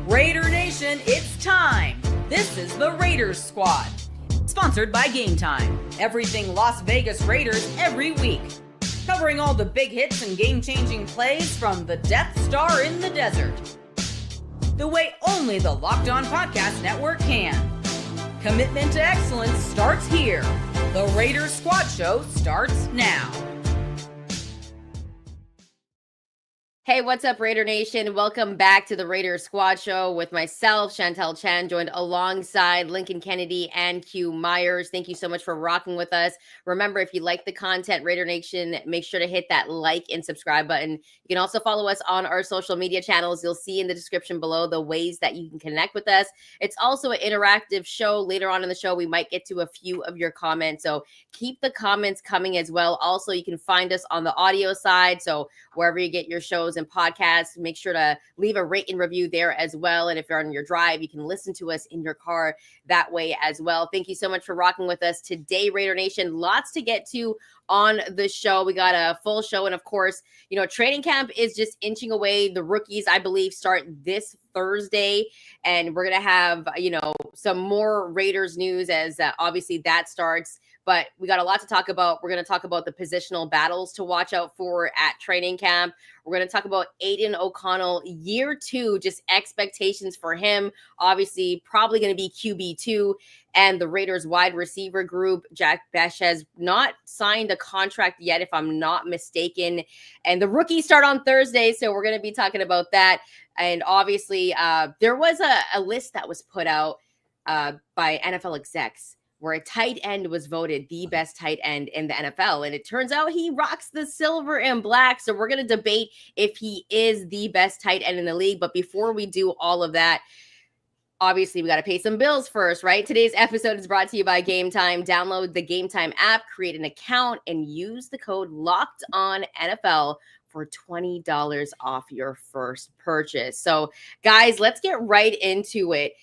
Raider Nation, it's time. This is the Raiders Squad. Sponsored by Gametime. Everything Las Vegas Raiders every week. Covering all the big hits and game-changing plays from the Death Star in the desert. The way only the Locked On Podcast Network can. Commitment to excellence starts here. The Raiders Squad Show starts now. Hey, what's up, Raider Nation? Welcome back to the Raiders Squad Show with myself, Chantel Chan, joined alongside Lincoln Kennedy and Q Myers. Thank you so much for rocking with us. Remember, if you like the content, Raider Nation, make sure to hit that like and subscribe button. You can also follow us on our social media channels. You'll see in the description below the ways that you can connect with us. It's also an interactive show. Later on in the show, we might get to a few of your comments, so keep the comments coming as well. Also, you can find us on the audio side, so wherever you get your shows and podcasts, make sure to leave a rate and review there as well. And if you're on your drive, you can listen to us in your car that way as well. Thank you so much for rocking with us today, Raider Nation. Lots to get to on the show. We got a full show. And of course, training camp is just inching away. The rookies, I believe, start this Thursday. And we're going to have, some more Raiders news as obviously that starts. But we got a lot to talk about. We're going to talk about the positional battles to watch out for at training camp. We're going to talk about Aiden O'Connell, year 2, just expectations for him. Obviously, probably going to be QB2. And the Raiders wide receiver group, Jack Besh has not signed a contract yet, if I'm not mistaken. And the rookies start on Thursday, so we're going to be talking about that. And obviously, there was a list that was put out by NFL execs, where a tight end was voted the best tight end in the NFL. And it turns out he rocks the silver and black. So we're going to debate if he is the best tight end in the league. But before we do all of that, obviously, we got to pay some bills first, right? Today's episode is brought to you by Gametime. Download the Gametime app, create an account, and use the code LOCKEDONNFL for $20 off your first purchase. So, guys, let's get right into it.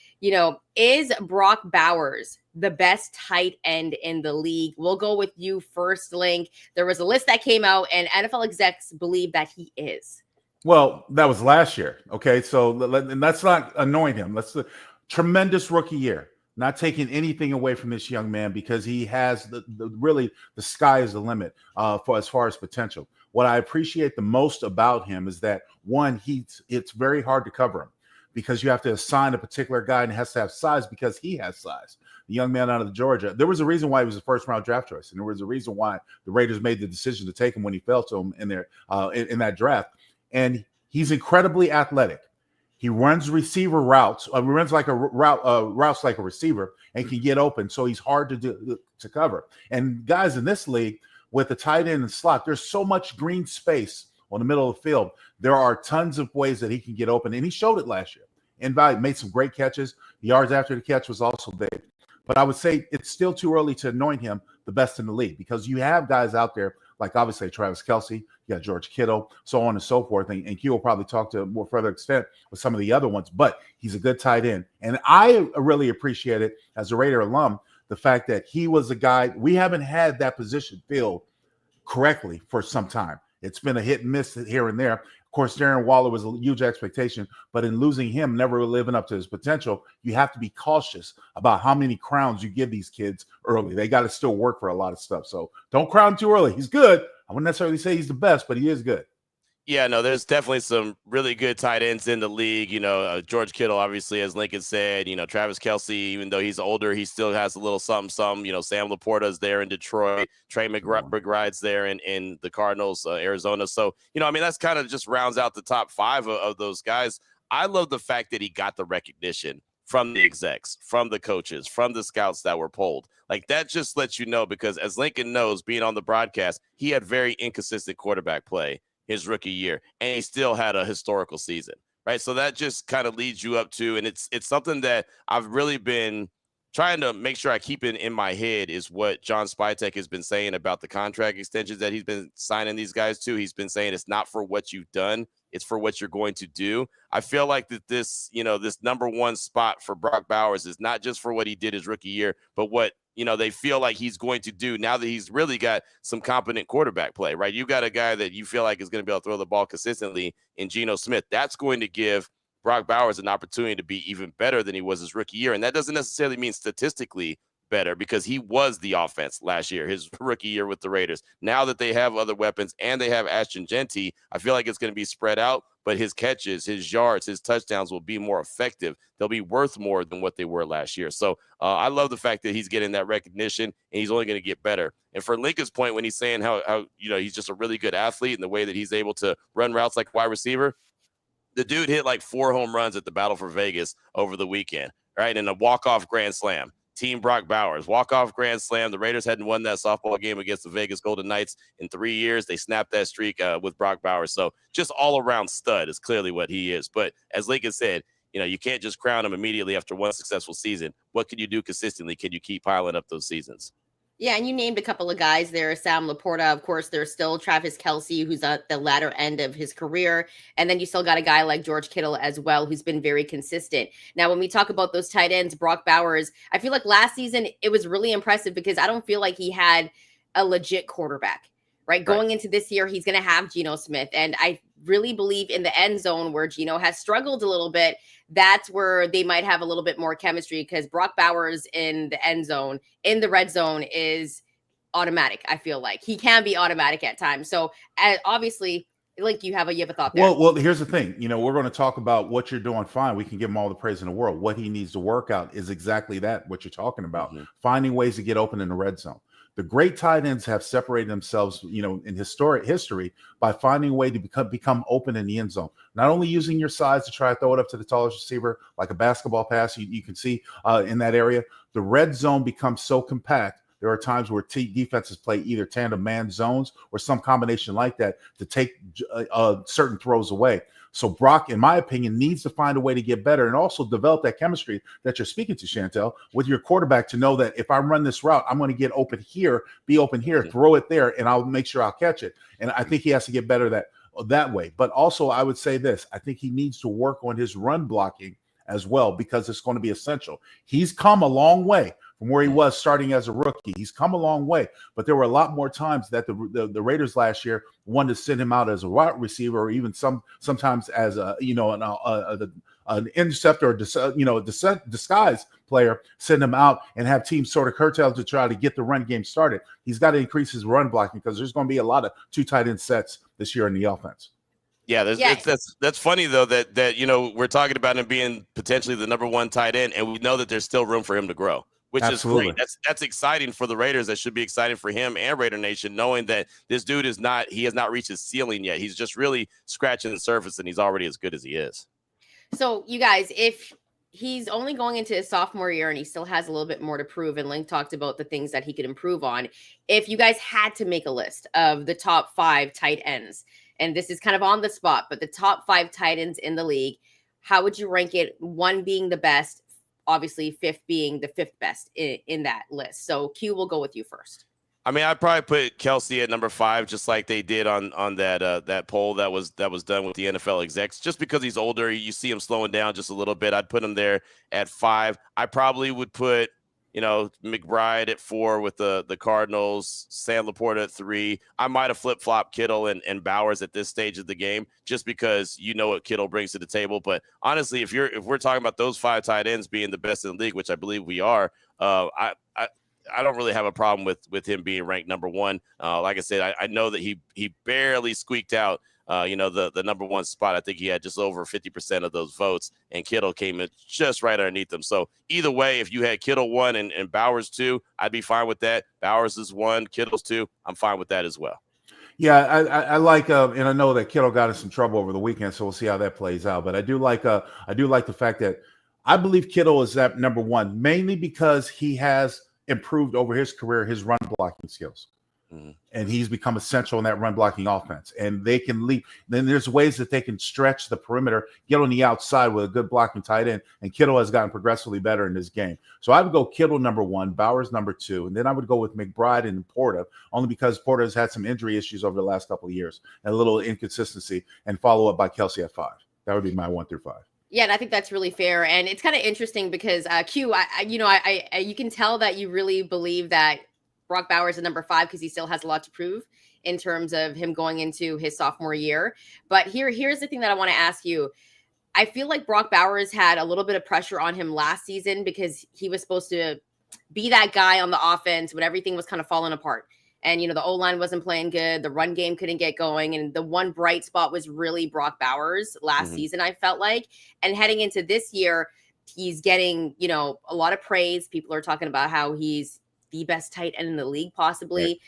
Is Brock Bowers the best tight end in the league? We'll go with you first, Link. There was a list that came out, and NFL execs believe that he is. Well, that was last year. Okay, so let's not anoint him. That's a tremendous rookie year. Not taking anything away from this young man, because he has really the sky is the limit for as far as potential. What I appreciate the most about him is that, one, it's very hard to cover him, because you have to assign a particular guy and it has to have size because he has size. The young man out of Georgia, there was a reason why he was a first-round draft choice, and there was a reason why the Raiders made the decision to take him when he fell to him in that draft. And he's incredibly athletic. He runs receiver routes. He runs like routes like a receiver, and can get open. So he's hard to cover. And guys in this league, with the tight end and slot, there's so much green space on the middle of the field. There are tons of ways that he can get open, and he showed it last year. Invalid made some great catches. The yards after the catch was also big. But I would say it's still too early to anoint him the best in the league, because you have guys out there like obviously Travis Kelce, you got George Kittle, so on and so forth. And Q will probably talk to a more further extent with some of the other ones, but he's a good tight end. And I really appreciate it as a Raider alum, the fact that he was a guy, we haven't had that position filled correctly for some time. It's been a hit and miss here and there. Of course, Darren Waller was a huge expectation, but in losing him, never living up to his potential, you have to be cautious about how many crowns you give these kids early. They got to still work for a lot of stuff. So don't crown him too early. He's good. I wouldn't necessarily say he's the best, but he is good. Yeah, no, there's definitely some really good tight ends in the league. George Kittle, obviously, as Lincoln said, Travis Kelce, even though he's older, he still has a little something. Sam Laporta's there in Detroit. Trey McBride's there in the Cardinals, Arizona. So, that's kind of just rounds out the top 5 of those guys. I love the fact that he got the recognition from the execs, from the coaches, from the scouts that were polled. Like, that just lets you know, because as Lincoln knows, being on the broadcast, he had very inconsistent quarterback play his rookie year, and he still had a historical season, right? So that just kind of leads you up to, and it's something that I've really been trying to make sure I keep it in my head, is what John Spytek has been saying about the contract extensions that he's been signing these guys to. He's been saying it's not for what you've done, it's for what you're going to do. I feel like that this number 1 spot for Brock Bowers is not just for what he did his rookie year, but what they feel like he's going to do now that he's really got some competent quarterback play, right? You got a guy that you feel like is going to be able to throw the ball consistently in Geno Smith. That's going to give Brock Bowers an opportunity to be even better than he was his rookie year. And that doesn't necessarily mean statistically better, because he was the offense last year, his rookie year with the Raiders. Now that they have other weapons and they have Ashton Genty, I feel like it's going to be spread out, but his catches, his yards, his touchdowns will be more effective. They'll be worth more than what they were last year. So I love the fact that he's getting that recognition, and he's only going to get better. And for Lincoln's point, when he's saying how he's just a really good athlete and the way that he's able to run routes like a wide receiver, the dude hit like 4 home runs at the Battle for Vegas over the weekend, right? And a walk-off grand slam. Team Brock Bowers, walk-off grand slam. The Raiders hadn't won that softball game against the Vegas Golden Knights in 3 years. They snapped that streak with Brock Bowers. So just all-around stud is clearly what he is. But as Lincoln said, you can't just crown him immediately after one successful season. What can you do consistently? Can you keep piling up those seasons? Yeah, and you named a couple of guys there. Sam Laporta, of course, there's still Travis Kelce, who's at the latter end of his career. And then you still got a guy like George Kittle as well, who's been very consistent. Now, when we talk about those tight ends, Brock Bowers, I feel like last season it was really impressive because I don't feel like he had a legit quarterback, right? Going into this year, he's going to have Geno Smith. And I really believe in the end zone where Geno has struggled a little bit. That's where they might have a little bit more chemistry, because Brock Bowers in the end zone, in the red zone, is automatic. I feel like he can be automatic at times. So obviously, Link, you have a thought there. Well, here's the thing. We're going to talk about what you're doing fine. We can give him all the praise in the world. What he needs to work out is exactly that, what you're talking about, finding ways to get open in the red zone. The great tight ends have separated themselves, in history by finding a way to become open in the end zone. Not only using your size to try to throw it up to the tallest receiver, like a basketball pass, you can see in that area. The red zone becomes so compact. There are times where defenses play either tandem man zones or some combination like that to take certain throws away. So Brock, in my opinion, needs to find a way to get better and also develop that chemistry that you're speaking to, Chantel, with your quarterback, to know that if I run this route, I'm going to get open here, be open here, throw it there, and I'll make sure I'll catch it. And I think he has to get better that way. But also, I would say this. I think he needs to work on his run blocking as well, because it's going to be essential. He's come a long way from where he was starting as a rookie. He's come a long way, but there were a lot more times that the Raiders last year wanted to send him out as a wide receiver, or even sometimes as an interceptor or disguise player, send him out and have teams sort of curtail to try to get the run game started. He's got to increase his run blocking, because there's going to be a lot of 2 tight end sets this year in the offense. Yeah, that's funny though that we're talking about him being potentially the number 1 tight end, and we know that there's still room for him to grow, which Absolutely. is great. That's exciting for the Raiders. That should be exciting for him and Raider Nation, knowing that this dude has not reached his ceiling yet. He's just really scratching the surface, and he's already as good as he is. So you guys, if he's only going into his sophomore year and he still has a little bit more to prove, and Link talked about the things that he could improve on, if you guys had to make a list of the top 5 tight ends, and this is kind of on the spot, but the top 5 tight ends in the league, how would you rank it? 1 being the best, obviously 5th being the 5th best in that list. So Q, will go with you first. I mean, I'd probably put Kelce at number 5, just like they did on that poll that was done with the NFL execs. Just because he's older, you see him slowing down just a little bit. I'd put him there at 5. I probably would put McBride at 4 with the Cardinals, Sam Laporta at 3. I might have flip-flopped Kittle and Bowers at this stage of the game, just because what Kittle brings to the table. But honestly, if we're talking about those 5 tight ends being the best in the league, which I believe we are, I don't really have a problem with him being ranked number 1. Like I said, I know that he barely squeaked out the number 1 spot. I think he had just over 50% of those votes, and Kittle came in just right underneath them. So either way, if you had Kittle 1 and Bowers 2, I'd be fine with that. Bowers is 1, Kittle's 2. I'm fine with that as well. Yeah, I like, and I know that Kittle got in some trouble over the weekend, so we'll see how that plays out. But I do like the fact that I believe Kittle is at number 1, mainly because he has improved over his career, his run blocking skills. And he's become essential in that run blocking offense. And they can leave. Then there's ways that they can stretch the perimeter, get on the outside with a good blocking tight end. And Kittle has gotten progressively better in this game. So I would go Kittle number 1, Bowers number 2, and then I would go with McBride and Porta, only because Porta has had some injury issues over the last couple of years and a little inconsistency, and follow up by Kelce at 5. That would be my 1 through 5. Yeah, and I think that's really fair. And it's kind of interesting because Q, you can tell that you really believe that Brock Bowers is number 5 because he still has a lot to prove in terms of him going into his sophomore year. But here's the thing that I want to ask you. I feel like Brock Bowers had a little bit of pressure on him last season because he was supposed to be that guy on the offense when everything was kind of falling apart. And, the O-line wasn't playing good. The run game couldn't get going. And the one bright spot was really Brock Bowers last season, I felt like. And heading into this year, he's getting, a lot of praise. People are talking about how he's the best tight end in the league, possibly. Right.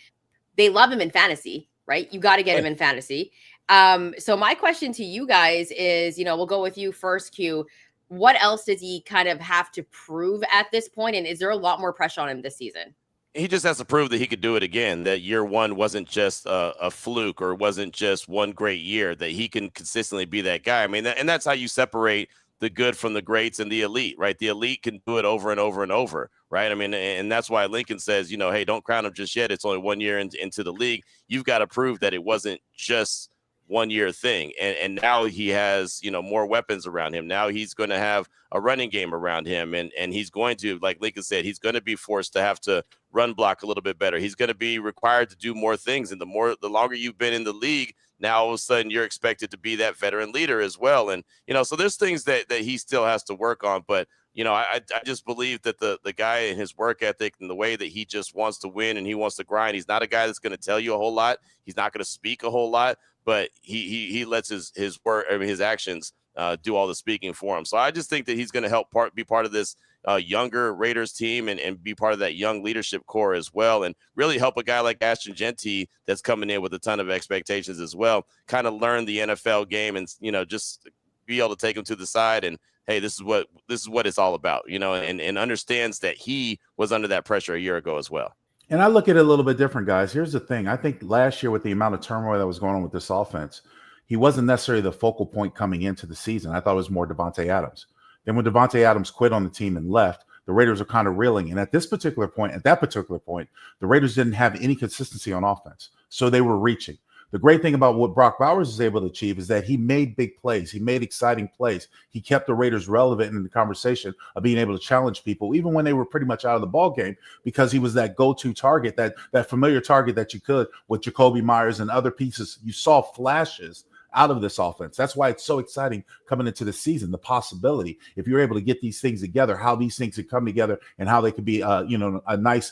They love him in fantasy, right? You got to get him in fantasy. So my question to you guys is, we'll go with you first, Q. What else does he kind of have to prove at this point? And is there a lot more pressure on him this season? He just has to prove that he could do it again, that year one wasn't just a fluke or wasn't just one great year, that he can consistently be that guy. I mean, and that's how you separate the good from the greats and the elite, right? The elite can do it over and over and over, right? I mean, and that's why Lincoln says, hey, don't crown him just yet. It's only 1 year into the league. You've got to prove that it wasn't just 1 year thing. And now he has, more weapons around him. Now he's going to have a running game around him. And he's going to, like Lincoln said, he's going to be forced to have to run block a little bit better. He's going to be required to do more things. And the longer you've been in the league, now all of a sudden you're expected to be that veteran leader as well. And, so there's things that he still has to work on. But, I just believe that the guy and his work ethic and the way that he just wants to win and he wants to grind, he's not a guy that's going to tell you a whole lot. He's not going to speak a whole lot, but he lets his work, his actions do all the speaking for him. So I just think that he's going to help be part of this younger Raiders team and be part of that young leadership core as well, and really help a guy like Ashton Genty that's coming in with a ton of expectations as well, kind of learn the NFL game and, just be able to take him to the side and, hey, this is what it's all about, and understands that he was under that pressure a year ago as well. And I look at it a little bit different, guys. Here's the thing. I think last year with the amount of turmoil that was going on with this offense, he wasn't necessarily the focal point coming into the season. I thought it was more Devontae Adams. Then when Devontae Adams quit on the team and left, the Raiders are kind of reeling. And at that particular point, the Raiders didn't have any consistency on offense. So they were reaching. The great thing about what Brock Bowers is able to achieve is that he made big plays. He made exciting plays. He kept the Raiders relevant in the conversation of being able to challenge people, even when they were pretty much out of the ball game, because he was that go-to target, that familiar target that you could with Jacoby Myers and other pieces. You saw flashes out of this offense. That's why it's so exciting coming into the season, the possibility, if you're able to get these things together, how these things could come together and how they could be, a nice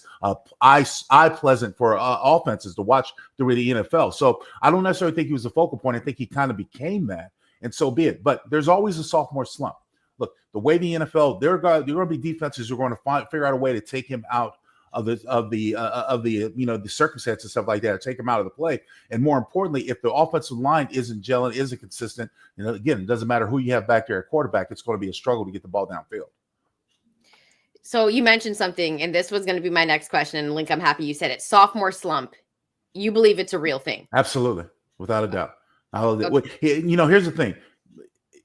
eye pleasant for offenses to watch through the NFL. So I don't necessarily think he was the focal point. I think he kind of became that, and so be it. But there's always a sophomore slump. Look, the way the NFL, there are going to be defenses who are going to figure out a way to take him out of the the circumstances and stuff like that, take him out of the play. And more importantly, if the offensive line isn't gelling, isn't consistent, again, it doesn't matter who you have back there at quarterback, it's going to be a struggle to get the ball downfield. So you mentioned something, and this was going to be my next question. And Link, I'm happy you said it. Sophomore slump. You believe it's a real thing? Absolutely, without a doubt. Okay. Here's the thing.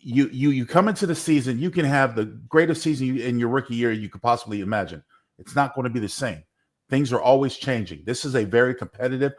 You come into the season, you can have the greatest season in your rookie year you could possibly imagine. It's not going to be the same. Things are always changing. This is a very competitive,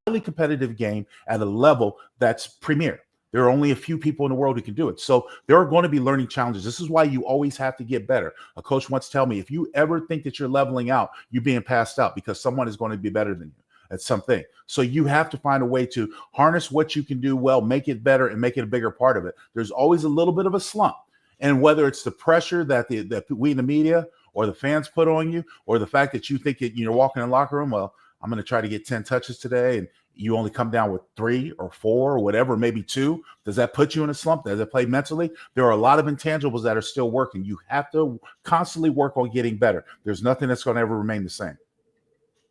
highly competitive game at a level that's premier. There are only a few people in the world who can do it. So there are going to be learning challenges. This is why you always have to get better. A coach once told me, if you ever think that you're leveling out, you're being passed out because someone is going to be better than you at something. So you have to find a way to harness what you can do well, make it better, and make it a bigger part of it. There's always a little bit of a slump. And whether it's the pressure that we in the media or the fans put on you, or the fact that you think you're walking in the locker room, well, I'm going to try to get 10 touches today, and you only come down with 3 or 4 or whatever, maybe 2. Does that put you in a slump? Does it play mentally? There are a lot of intangibles that are still working. You have to constantly work on getting better. There's nothing that's going to ever remain the same.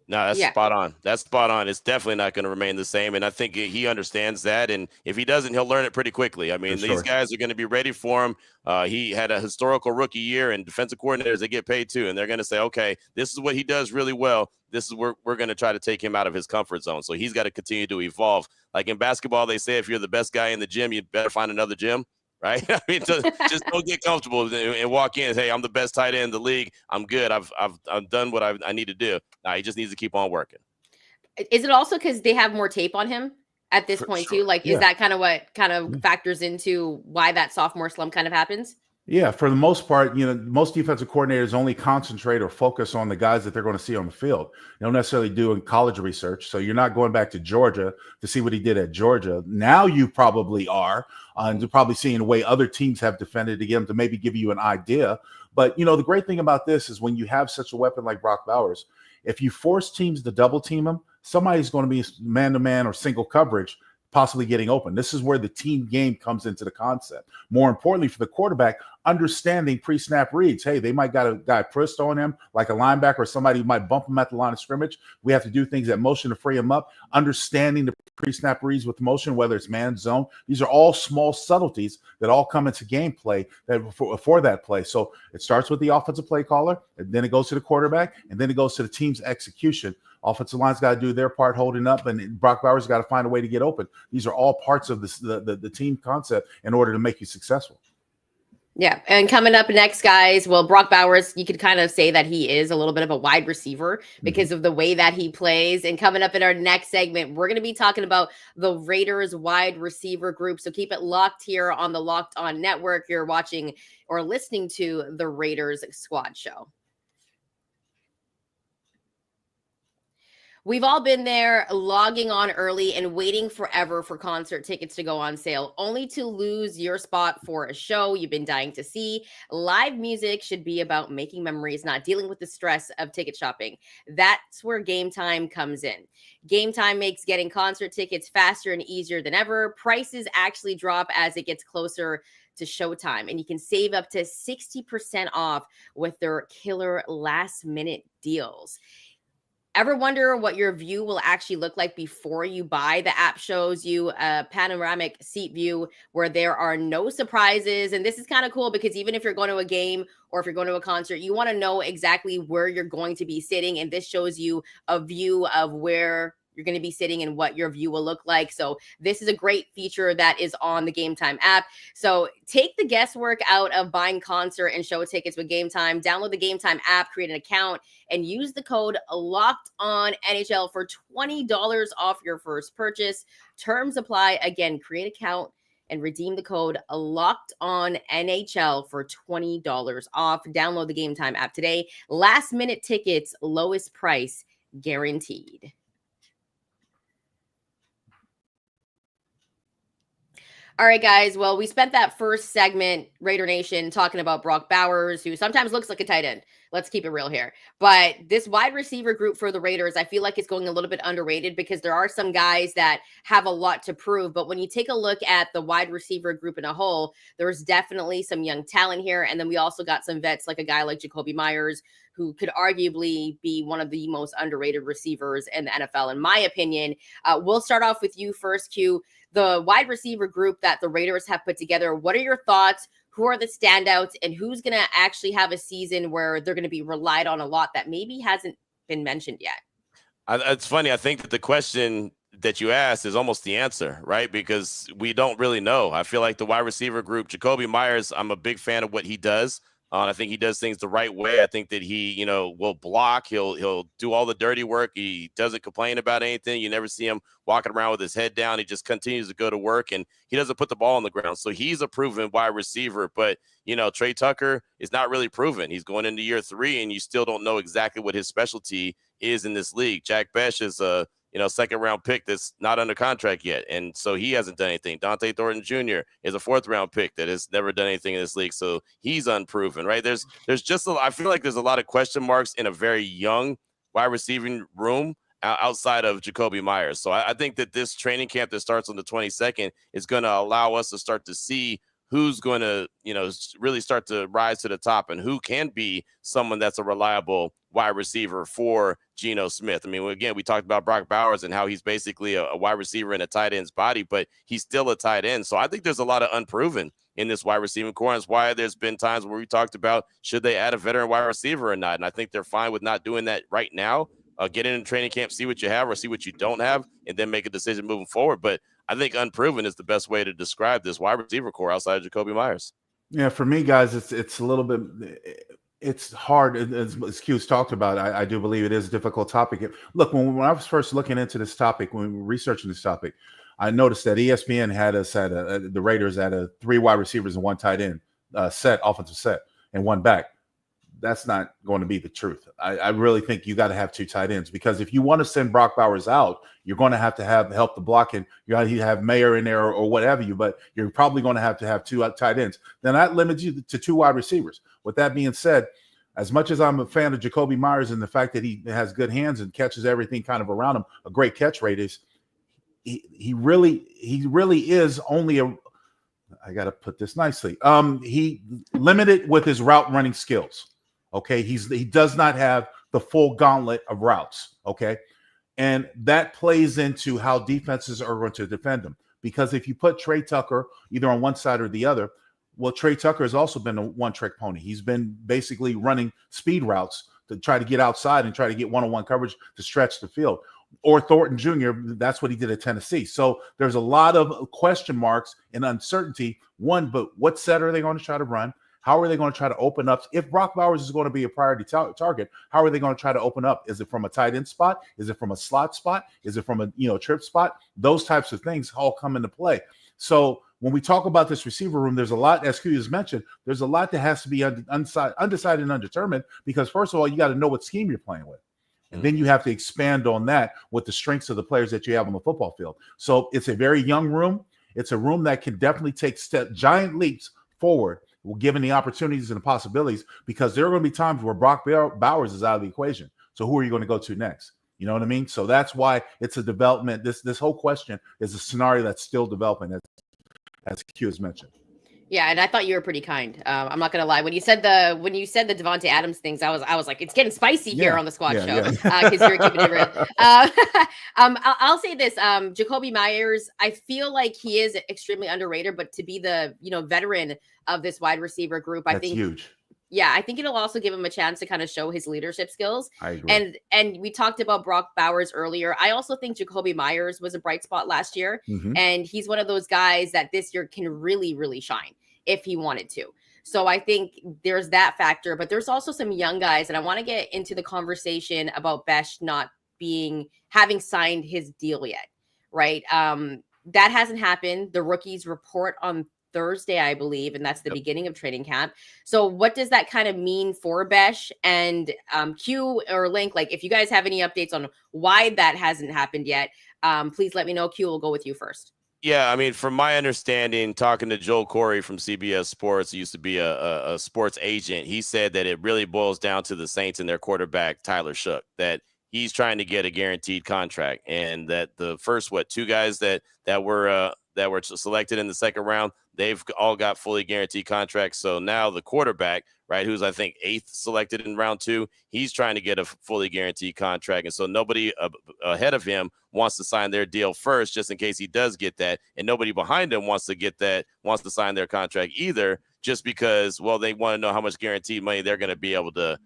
No, that's spot on. That's spot on. It's definitely not going to remain the same. And I think he understands that. And if he doesn't, he'll learn it pretty quickly. I mean, these guys are going to be ready for him. He had a historical rookie year, and defensive coordinators, they get paid too. And they're going to say, okay, this is what he does really well. This is where we're going to try to take him out of his comfort zone. So he's got to continue to evolve. Like in basketball, they say, if you're the best guy in the gym, you'd better find another gym. Right? I mean, just don't get comfortable and walk in. Hey, I'm the best tight end in the league. I'm good. I've done what I need to do. Nah, he just needs to keep on working. Is it also because they have more tape on him at this point too? Like, is that kind of what kind of factors into why that sophomore slump kind of happens? Yeah, for the most part, most defensive coordinators only concentrate or focus on the guys that they're going to see on the field. They don't necessarily do in college research. So you're not going back to Georgia to see what he did at Georgia. Now you probably are, and you're probably seeing the way other teams have defended again to maybe give you an idea. But, the great thing about this is when you have such a weapon like Brock Bowers, if you force teams to double team him, somebody's going to be man-to-man or single coverage, possibly getting open. This is where the team game comes into the concept. More importantly for the quarterback, understanding pre-snap reads. Hey, they might got a guy pressed on him like a linebacker or somebody who might bump him at the line of scrimmage. We have to do things at motion to free him up. Understanding the pre-snap reads with motion, whether it's man zone. These are all small subtleties that all come into gameplay for that play. So it starts with the offensive play caller, and then it goes to the quarterback, and then it goes to the team's execution. Offensive line's got to do their part holding up, and Brock Bowers got to find a way to get open. These are all parts of the team concept in order to make you successful. Yeah. And coming up next, guys, well, Brock Bowers, you could kind of say that he is a little bit of a wide receiver because of the way that he plays. And coming up in our next segment, we're going to be talking about the Raiders wide receiver group. So keep it locked here on the Locked On Network. You're watching or listening to the Raiders Squad Show. We've all been there logging on early and waiting forever for concert tickets to go on sale, only to lose your spot for a show you've been dying to see. Live music should be about making memories, not dealing with the stress of ticket shopping. That's where Gametime comes in. Gametime makes getting concert tickets faster and easier than ever. Prices actually drop as it gets closer to showtime, and you can save up to 60% off with their killer last-minute deals. Ever wonder what your view will actually look like before you buy? The app shows you a panoramic seat view where there are no surprises. And this is kind of cool because even if you're going to a game or if you're going to a concert, you want to know exactly where you're going to be sitting. And this shows you a view of where you're going to be sitting and what your view will look like. So this is a great feature that is on the Gametime app. So take the guesswork out of buying concert and show tickets with Gametime. Download the Gametime app, create an account, and use the code LOCKEDONNHL for $20 off your first purchase. Terms apply. Again, create an account and redeem the code LOCKEDONNHL for $20 off. Download the Gametime app today. Last minute tickets, lowest price guaranteed. All right, guys. Well, we spent that first segment, Raider Nation, talking about Brock Bowers, who sometimes looks like a tight end. Let's keep it real here. But this wide receiver group for the Raiders, I feel like it's going a little bit underrated because there are some guys that have a lot to prove. But when you take a look at the wide receiver group in a whole, there's definitely some young talent here. And then we also got some vets like a guy like Jakobi Meyers, who could arguably be one of the most underrated receivers in the NFL, in my opinion. We'll start off with you first, Q. The wide receiver group that the Raiders have put together, what are your thoughts? Who are the standouts? And who's going to actually have a season where they're going to be relied on a lot that maybe hasn't been mentioned yet? It's funny. I think that the question that you asked is almost the answer, right? Because we don't really know. I feel like the wide receiver group, Jakobi Meyers, I'm a big fan of what he does. I think he does things the right way. I think that he, will block. He'll do all the dirty work. He doesn't complain about anything. You never see him walking around with his head down. He just continues to go to work, and he doesn't put the ball on the ground. So he's a proven wide receiver. But, Trey Tucker is not really proven. He's going into year 3, and you still don't know exactly what his specialty is in this league. Jack Besh is a second-round pick that's not under contract yet, and so he hasn't done anything. Dante Thornton Jr. is a fourth-round pick that has never done anything in this league, so he's unproven, right? There's just I feel like there's a lot of question marks in a very young wide receiving room outside of Jakobi Meyers. So I think that this training camp that starts on the 22nd is going to allow us to start to see who's going to, really start to rise to the top and who can be someone that's a reliable wide receiver for Geno Smith. I mean, again, we talked about Brock Bowers and how he's basically a wide receiver in a tight end's body, but he's still a tight end. So I think there's a lot of unproven in this wide receiving core. And that's why there's been times where we talked about, should they add a veteran wide receiver or not? And I think they're fine with not doing that right now. Get in training camp, see what you have or see what you don't have, and then make a decision moving forward. But I think unproven is the best way to describe this wide receiver core outside of Jakobi Meyers. Yeah, for me, guys, it's a little bit, it's hard. As Q's talked about, I do believe it is a difficult topic. Look, when I was first looking into this topic, when we were researching this topic, I noticed that ESPN had us at the Raiders at 3 wide receivers and 1 tight end. offensive set, and one back. That's not going to be the truth. I really think you got to have 2 tight ends, because if you want to send Brock Bowers out, you're going to have help the blocking. You got to have Mayer in there or whatever but you're probably going to have 2 tight ends. Then that limits you to 2 wide receivers. With that being said, as much as I'm a fan of Jacoby Myers and the fact that he has good hands and catches everything kind of around him, a great catch rate is, he really is only I got to put this nicely. He limited with his route running skills. Okay, he does not have the full gauntlet of routes. Okay, and that plays into how defenses are going to defend him. Because if you put Trey Tucker either on one side or the other, well, Trey Tucker has also been a one-trick pony. He's been basically running speed routes to try to get outside and try to get one-on-one coverage to stretch the field. Or Thornton Jr., that's what he did at Tennessee. So there's a lot of question marks and uncertainty. One, but what set are they going to try to run? How are they going to try to open up? If Brock Bowers is going to be a priority target, how are they going to try to open up? Is it from a tight end spot? Is it from a slot spot? Is it from a trip spot? Those types of things all come into play. So when we talk about this receiver room, there's a lot, as Q has mentioned, there's a lot that has to be undecided and undetermined, because first of all, you got to know what scheme you're playing with. And then you have to expand on that with the strengths of the players that you have on the football field. So it's a very young room. It's a room that can definitely take giant leaps forward, given the opportunities and the possibilities, because there are going to be times where Brock Bowers is out of the equation. So who are you going to go to next? You know what I mean? So that's why it's a development. This whole question is a scenario that's still developing, as Q has mentioned. Yeah, and I thought you were pretty kind. I'm not gonna lie. When you said the Devontae Adams things, I was like, it's getting spicy here on the squad show, because you're keeping it real. I'll say this: Jacoby Myers, I feel like he is extremely underrated, but to be the veteran of this wide receiver group, I think huge. Yeah, I think it'll also give him a chance to kind of show his leadership skills. I agree. And we talked about Brock Bowers earlier. I also think Jacoby Myers was a bright spot last year. And he's one of those guys that this year can really, really shine if he wanted to. So I think there's that factor, but there's also some young guys, and I want to get into the conversation about Besh not having signed his deal yet, right? That hasn't happened. The rookies report on Thursday, I believe, and that's the beginning of training camp. So what does that kind of mean for Besh? And Q or Link, like if you guys have any updates on why that hasn't happened yet, please let me know. Q, will go with you first. Yeah, I mean, from my understanding, talking to Joel Corey from CBS Sports, he used to be a sports agent. He said that it really boils down to the Saints and their quarterback, Tyler Shough, that he's trying to get a guaranteed contract, and that the first, 2 guys that were selected in the second round, they've all got fully guaranteed contracts. So now the quarterback, right, who's I think 8th selected in round 2, he's trying to get a fully guaranteed contract. And so nobody ahead of him wants to sign their deal first, just in case he does get that. And nobody behind him wants to sign their contract either, just because, well, they want to know how much guaranteed money they're going to be able to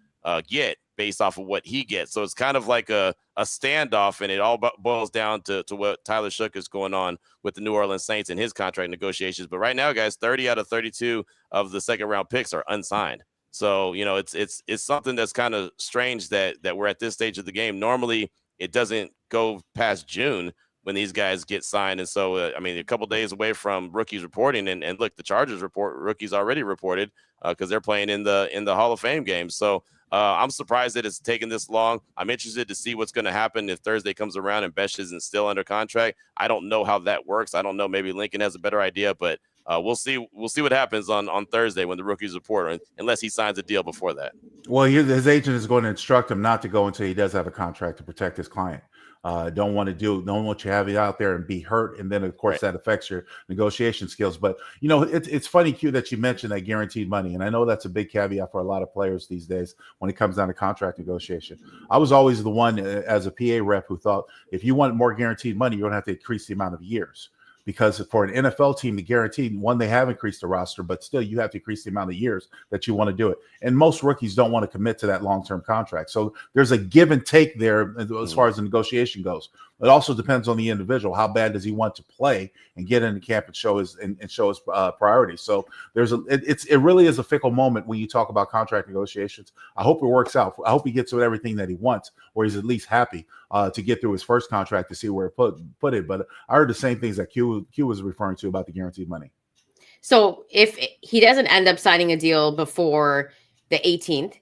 get based off of what he gets. So it's kind of like a standoff, and it all boils down to what Tyler Shough is going on with the New Orleans Saints and his contract negotiations. But right now, guys, 30 out of 32 of the second round picks are unsigned. So, it's something that's kind of strange that we're at this stage of the game. Normally it doesn't go past June when these guys get signed. And so, I mean, a couple days away from rookies reporting, and look, the Chargers report rookies already reported because they're playing in the Hall of Fame games. So I'm surprised that it's taken this long. I'm interested to see what's going to happen if Thursday comes around and Besh isn't still under contract. I don't know how that works. I don't know. Maybe Lincoln has a better idea, but we'll see. We'll see what happens on Thursday when the rookies report, unless he signs a deal before that. Well, his agent is going to instruct him not to go until he does have a contract to protect his client. Don't want you to have it out there and be hurt, and then of course that affects your negotiation skills. But it's funny, Q, that you mentioned that guaranteed money, and I know that's a big caveat for a lot of players these days when it comes down to contract negotiation. I was always the one as a PA rep who thought if you want more guaranteed money, you're going to have to increase the amount of years. Because for an NFL team to guarantee, one, they have increased the roster, but still you have to increase the amount of years that you want to do it. And most rookies don't want to commit to that long-term contract. So there's a give and take there as far as the negotiation goes. It also depends on the individual. How bad does he want to play and get into camp and show his priorities? So it really is a fickle moment when you talk about contract negotiations. I hope it works out. I hope he gets with everything that he wants, or he's at least happy to get through his first contract to see where it put it. But I heard the same things that Q was referring to about the guaranteed money. So if he doesn't end up signing a deal before the 18th,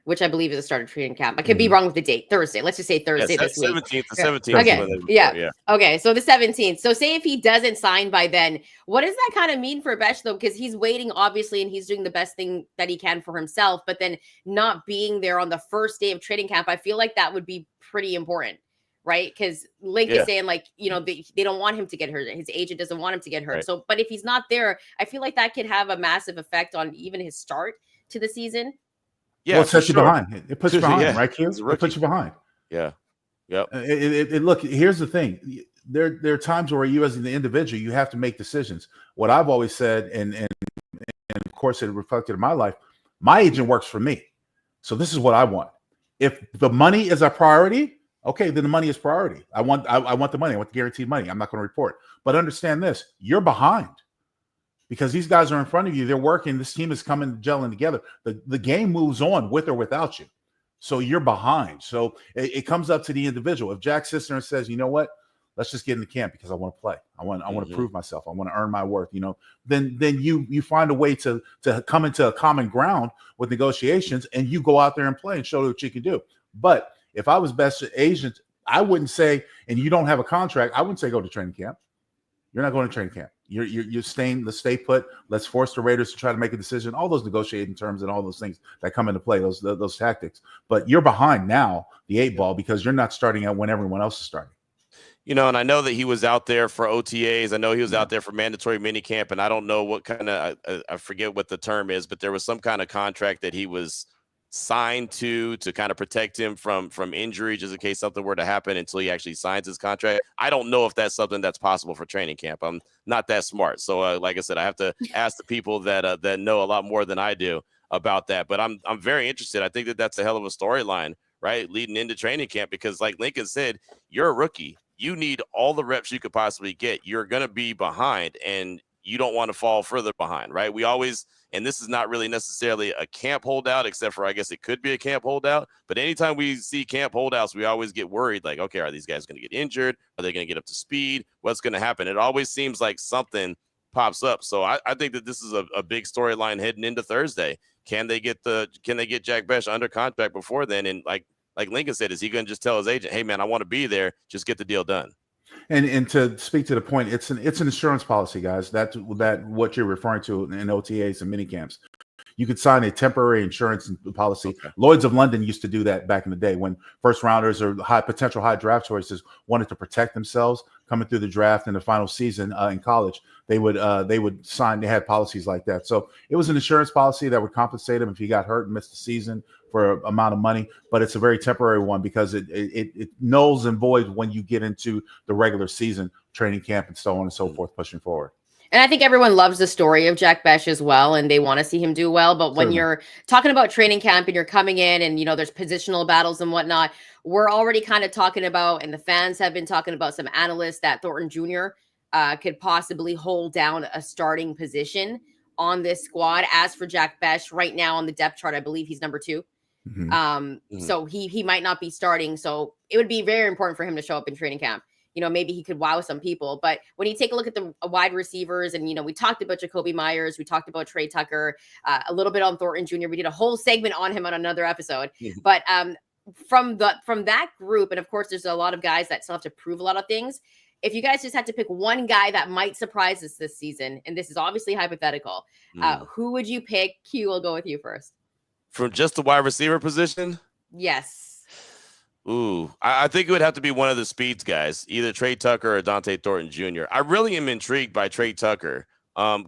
which I believe is the start of training camp. I could be wrong with the date. Thursday. Let's just say Thursday this week. 17th. The Yeah. 17th. Okay. Is when they report, Yeah. Okay. So the 17th. So say if he doesn't sign by then, what does that kind of mean for Besh though? Because he's waiting, obviously, and he's doing the best thing that he can for himself. But then not being there on the first day of training camp, I feel like that would be pretty important, right? Because Link is saying like, they don't want him to get hurt. His agent doesn't want him to get hurt. Right. So, but if he's not there, I feel like that could have a massive effect on even his start to the season. Yeah, well, it sets you behind. It puts you behind, right, Q? It puts you behind. Yeah. Yep. Look, here's the thing. There are times where you, as an individual, you have to make decisions. What I've always said, and of course it reflected in my life, my agent works for me. So this is what I want. If the money is a priority, okay, then the money is priority. I want the money. I want the guaranteed money. I'm not going to report. But understand this, you're behind. Because these guys are in front of you, they're working. This team is coming, gelling together. The game moves on with or without you. So you're behind. So it comes up to the individual. If Jack sits there and says, you know what, let's just get into camp because I want to play. I want to prove myself. I want to earn my worth. Then you find a way to come into a common ground with negotiations, and you go out there and play and show what you can do. But if I was best agent, I wouldn't say, and you don't have a contract, I wouldn't say go to training camp. You're not going to training camp. You're staying. Let's stay put. Let's force the Raiders to try to make a decision. All those negotiating terms and all those things that come into play, those tactics. But you're behind now, the 8-ball, because you're not starting out when everyone else is starting. And I know that he was out there for OTAs. I know he was out there for mandatory minicamp, and I don't know what kind of I forget what the term is, but there was some kind of contract that he was signed to kind of protect him from injury, just in case something were to happen until he actually signs his contract. I don't know if that's something that's possible for training camp. I'm not that smart. So like I said, I have to ask the people that know a lot more than I do about that. But I'm very interested. I think that's a hell of a storyline, right? Leading into training camp, because like Lincoln said, you're a rookie. You need all the reps you could possibly get. You're going to be behind, and you don't want to fall further behind, right? We always, and this is not really necessarily a camp holdout, except for I guess it could be a camp holdout. But anytime we see camp holdouts, we always get worried, like, okay, are these guys going to get injured? Are they going to get up to speed? What's going to happen? It always seems like something pops up. So I think that this is a big storyline heading into Thursday. Can they get Jack Besh under contract before then? And like Lincoln said, is he going to just tell his agent, hey man, I want to be there, just get the deal done? And to speak to the point, it's an insurance policy, guys. That what you're referring to in OTAs and mini camps. You could sign a temporary insurance policy. Okay. Lloyd's of London used to do that back in the day when first rounders or potential high draft choices wanted to protect themselves coming through the draft in the final season in college. They would sign. They had policies like that. So it was an insurance policy that would compensate them if he got hurt and missed the season for an amount of money. But it's a very temporary one because it nulls and voids when you get into the regular season, training camp, and so on and so forth, pushing forward. And I think everyone loves the story of Jack Besh as well, and they want to see him do well. But when you're talking about training camp and you're coming in and, there's positional battles and whatnot, we're already kind of talking about, and the fans have been talking about, some analysts that Thornton Jr. Could possibly hold down a starting position on this squad. As for Jack Besh, right now on the depth chart, I believe he's number 2. So he might not be starting. So it would be very important for him to show up in training camp. Maybe he could wow some people. But when you take a look at the wide receivers, and, we talked about Jacoby Myers, we talked about Trey Tucker, a little bit on Thornton Jr. We did a whole segment on him on another episode. But from that group, and of course, there's a lot of guys that still have to prove a lot of things. If you guys just had to pick one guy that might surprise us this season, and this is obviously hypothetical, who would you pick? Q, will go with you first. From just the wide receiver position? Yes. Ooh, I think it would have to be one of the speeds guys, either Trey Tucker or Dante Thornton Jr. I really am intrigued by Trey Tucker,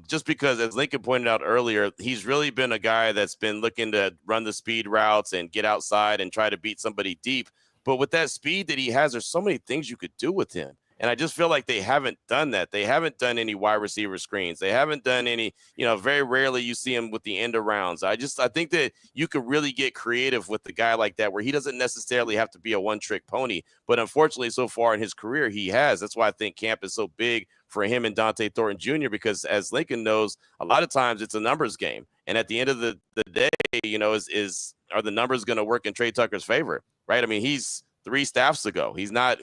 just because, as Lincoln pointed out earlier, he's really been a guy that's been looking to run the speed routes and get outside and try to beat somebody deep. But with that speed that he has, there's so many things you could do with him. And I just feel like they haven't done that. They haven't done any wide receiver screens. They haven't done any, very rarely you see him with the end arounds. I think that you could really get creative with the guy like that, where he doesn't necessarily have to be a one-trick pony. But unfortunately, so far in his career, he has. That's why I think camp is so big for him and Dante Thornton Jr., because as Lincoln knows, a lot of times it's a numbers game. And at the end of the day, are the numbers going to work in Trey Tucker's favor, right? I mean, he's 3 staffs ago. He wasn't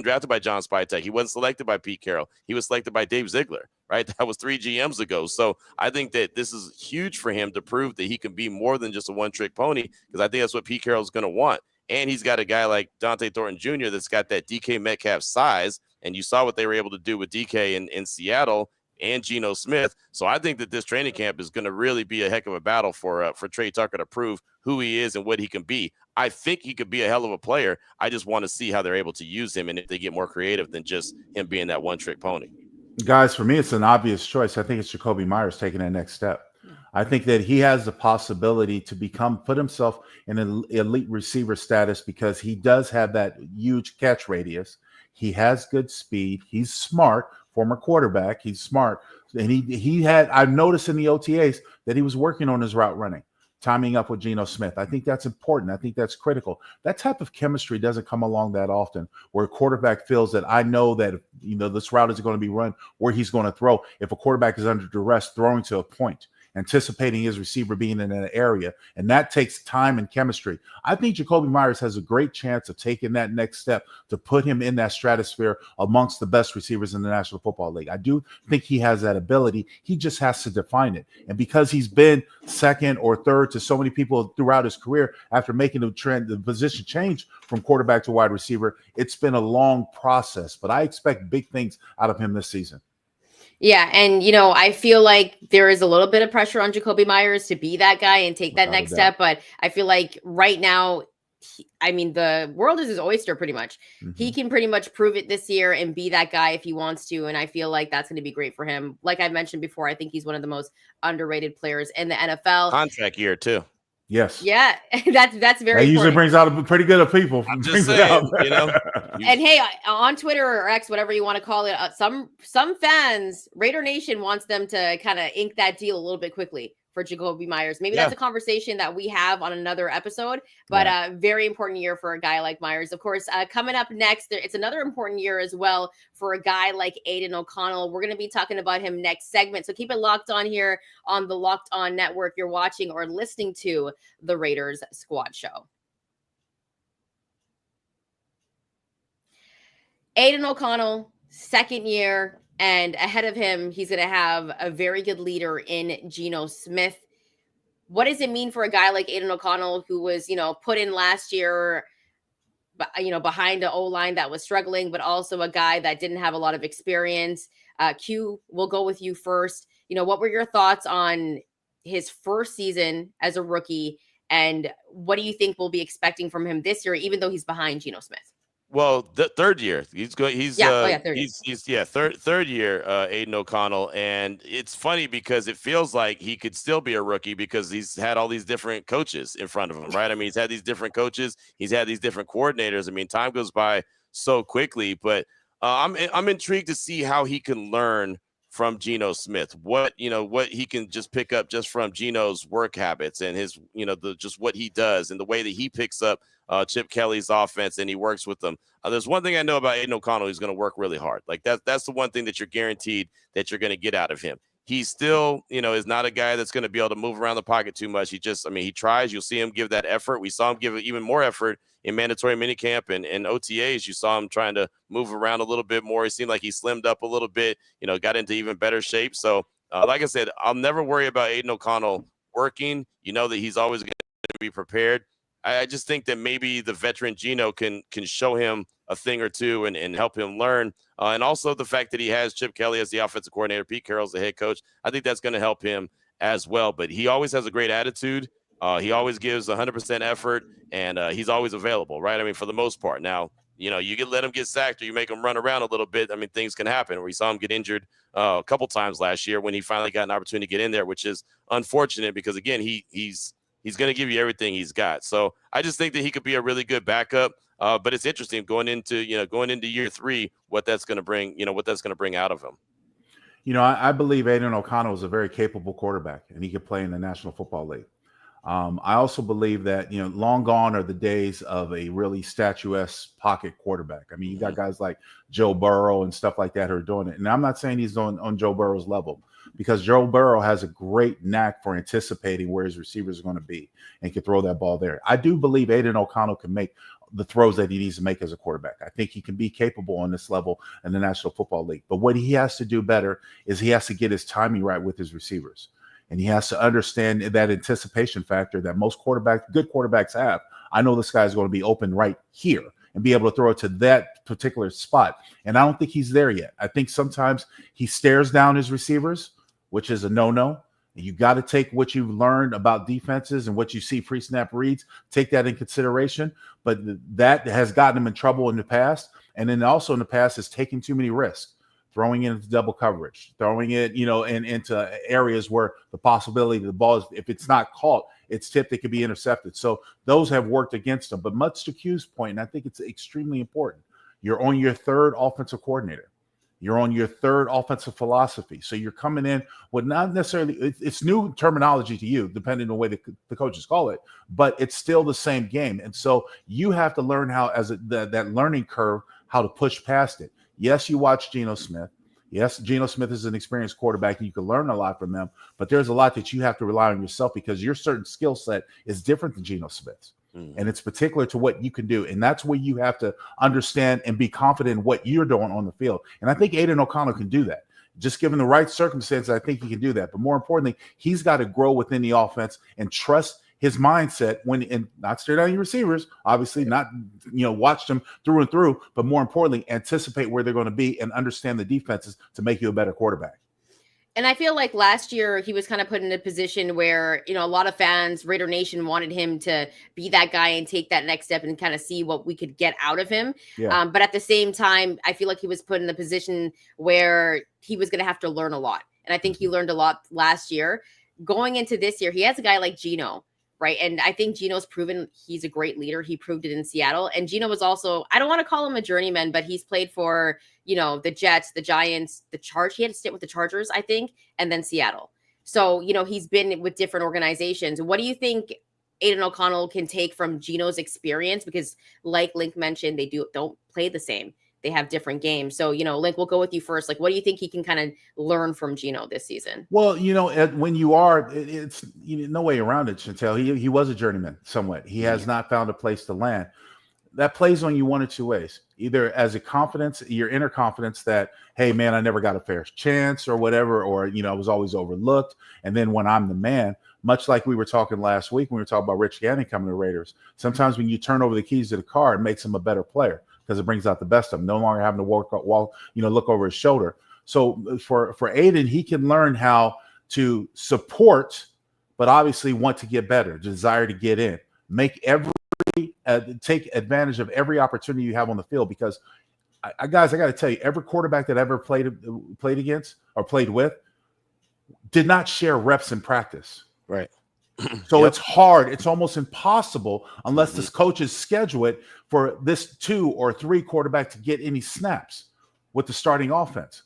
drafted by John Spytek. He wasn't selected by Pete Carroll. He was selected by Dave Ziegler. right? That was 3 GMs ago. So I think that this is huge for him to prove that he can be more than just a one-trick pony, because I think that's what Pete Carroll's going to want. And he's got a guy like Dante Thornton Jr. that's got that DK Metcalf size, and you saw what they were able to do with DK in Seattle and Geno Smith. So I think that this training camp is going to really be a heck of a battle for Trey Tucker to prove who he is and what he can be. I think he could be a hell of a player. I just want to see how they're able to use him and if they get more creative than just him being that one-trick pony. Guys, for me, it's an obvious choice. I think it's Jakobi Meyers taking that next step. I think that he has the possibility to put himself in an elite receiver status because he does have that huge catch radius. He has good speed. He's smart. Former quarterback. He's smart. And I've noticed in the OTAs that he was working on his route running, timing up with Geno Smith. I think that's important. I think that's critical. That type of chemistry doesn't come along that often, where a quarterback feels that I know that, this route is going to be run where he's going to throw. If a quarterback is under duress, throwing to a point, anticipating his receiver being in an area, and that takes time and chemistry. I think Jakobi Meyers has a great chance of taking that next step to put him in that stratosphere amongst the best receivers in the National Football League. I do think he has that ability. He just has to define it. And because he's been second or third to so many people throughout his career after making the position change from quarterback to wide receiver, it's been a long process. But I expect big things out of him this season. Yeah, and I feel like there is a little bit of pressure on Jakobi Meyers to be that guy and take that next step, but I feel like right now, the world is his oyster pretty much. Mm-hmm. He can pretty much prove it this year and be that guy if he wants to, and I feel like that's going to be great for him. Like I mentioned before, I think he's one of the most underrated players in the NFL. Contract year too. Yes. Yeah, that's very. That usually brings out a pretty good of people. I'm just saying, And hey, on Twitter or X, whatever you want to call it, some fans, Raider Nation wants them to kind of ink that deal a little bit quickly for Jakobi Meyers. Maybe that's a conversation that we have on another episode, but very important year for a guy like Meyers. Of course, coming up next, it's another important year as well for a guy like Aidan O'Connell. We're going to be talking about him next segment, so keep it locked on here on the Locked On Network. You're watching or listening to the Raiders Squad Show. Aidan O'Connell, second year, and ahead of him, he's going to have a very good leader in Geno Smith. What does it mean for a guy like Aidan O'Connell, who was, put in last year, behind an O-line that was struggling, but also a guy that didn't have a lot of experience? Q, we'll go with you first. What were your thoughts on his first season as a rookie, and what do you think we'll be expecting from him this year, even though he's behind Geno Smith? Well, the third year, third year, Aidan O'Connell. And it's funny because it feels like he could still be a rookie because he's had all these different coaches in front of him, right? He's had these different coaches. He's had these different coordinators. Time goes by so quickly, but I'm intrigued to see how he can learn from Geno Smith, what he can just pick up just from Geno's work habits and his, just what he does and the way that he picks up Chip Kelly's offense and he works with them. There's one thing I know about Aiden O'Connell. He's going to work really hard. Like that's the one thing that you're guaranteed that you're going to get out of him. He still, is not a guy that's going to be able to move around the pocket too much. He tries. You'll see him give that effort. We saw him give even more effort in mandatory minicamp and OTAs. You saw him trying to move around a little bit more. He seemed like he slimmed up a little bit, got into even better shape. So, like I said, I'll never worry about Aiden O'Connell working. That he's always going to be prepared. I just think that maybe the veteran Geno can show him a thing or two and help him learn. And also the fact that he has Chip Kelly as the offensive coordinator, Pete Carroll's the head coach, I think that's going to help him as well. But he always has a great attitude. He always gives 100% effort, and he's always available, right? For the most part. Now, you can let him get sacked or you make him run around a little bit. Things can happen. We saw him get injured a couple times last year when he finally got an opportunity to get in there, which is unfortunate because, again, he's going to give you everything he's got. So I just think that he could be a really good backup. But it's interesting going into year three, what that's going to bring, out of him. I believe Aidan O'Connell is a very capable quarterback and he could play in the National Football League. I also believe that, long gone are the days of a really statuesque pocket quarterback. You got guys like Joe Burrow and stuff like that who are doing it. And I'm not saying he's on Joe Burrow's level, because Joe Burrow has a great knack for anticipating where his receivers are going to be and can throw that ball there. I do believe Aidan O'Connell can make the throws that he needs to make as a quarterback. I think he can be capable on this level in the National Football League. But what he has to do better is he has to get his timing right with his receivers. And he has to understand that anticipation factor that most good quarterbacks have. I know this guy is going to be open right here and be able to throw it to that particular spot. And I don't think he's there yet. I think sometimes he stares down his receivers, which is a no-no. You got to take what you've learned about defenses and what you see pre-snap reads, take that in consideration. But that has gotten him in trouble in the past. And then also in the past is taking too many risks, throwing it into double coverage, throwing it, into areas where the possibility the ball is, if it's not caught, it's tipped, it could be intercepted. So those have worked against him. But much to Q's point, and I think it's extremely important, you're on your third offensive coordinator. You're on your third offensive philosophy. So you're coming in with not necessarily, it's new terminology to you, depending on the way the coaches call it, but it's still the same game. And so you have to learn how, that learning curve, how to push past it. Yes, you watch Geno Smith. Yes, Geno Smith is an experienced quarterback, and you can learn a lot from them, but there's a lot that you have to rely on yourself because your certain skill set is different than Geno Smith's. And it's particular to what you can do. And that's where you have to understand and be confident in what you're doing on the field. And I think Aidan O'Connell can do that. Just given the right circumstances, I think he can do that. But more importantly, he's got to grow within the offense and trust his mindset and not stare down your receivers, obviously not, watch them through and through, but more importantly, anticipate where they're going to be and understand the defenses to make you a better quarterback. And I feel like last year he was kind of put in a position where, a lot of fans, Raider Nation, wanted him to be that guy and take that next step and kind of see what we could get out of him. Yeah. But at the same time, I feel like he was put in a position where he was going to have to learn a lot. And I think he learned a lot last year. Going into this year, he has a guy like Geno, right? And I think Geno's proven he's a great leader. He proved it in Seattle. And Geno was also, I don't want to call him a journeyman, but he's played for, the Jets, the Giants, he had to sit with the Chargers, I think, and then Seattle. So, he's been with different organizations. What do you think Aidan O'Connell can take from Geno's experience? Because like Link mentioned, they don't play the same. They have different games. So, Link, we'll go with you first. Like, what do you think he can kind of learn from Geno this season? Well, when you are, it's no way around it, Chantel. He was a journeyman somewhat. He has not found a place to land. That plays on you one or two ways. Either as a confidence, your inner confidence that, hey, man, I never got a fair chance or whatever, or, I was always overlooked. And then when I'm the man, much like we were talking last week when we were talking about Rich Gannon coming to Raiders, sometimes when you turn over the keys to the car, it makes him a better player because it brings out the best of him, no longer having to look over his shoulder. So for Aiden, he can learn how to support, but obviously want to get better, desire to get in, take advantage of every opportunity you have on the field. Because guys, I got to tell you, every quarterback that I ever played against or played with did not share reps in practice. Right. So It's hard. It's almost impossible unless the coaches schedule it for this 2 or 3 quarterback to get any snaps with the starting offense.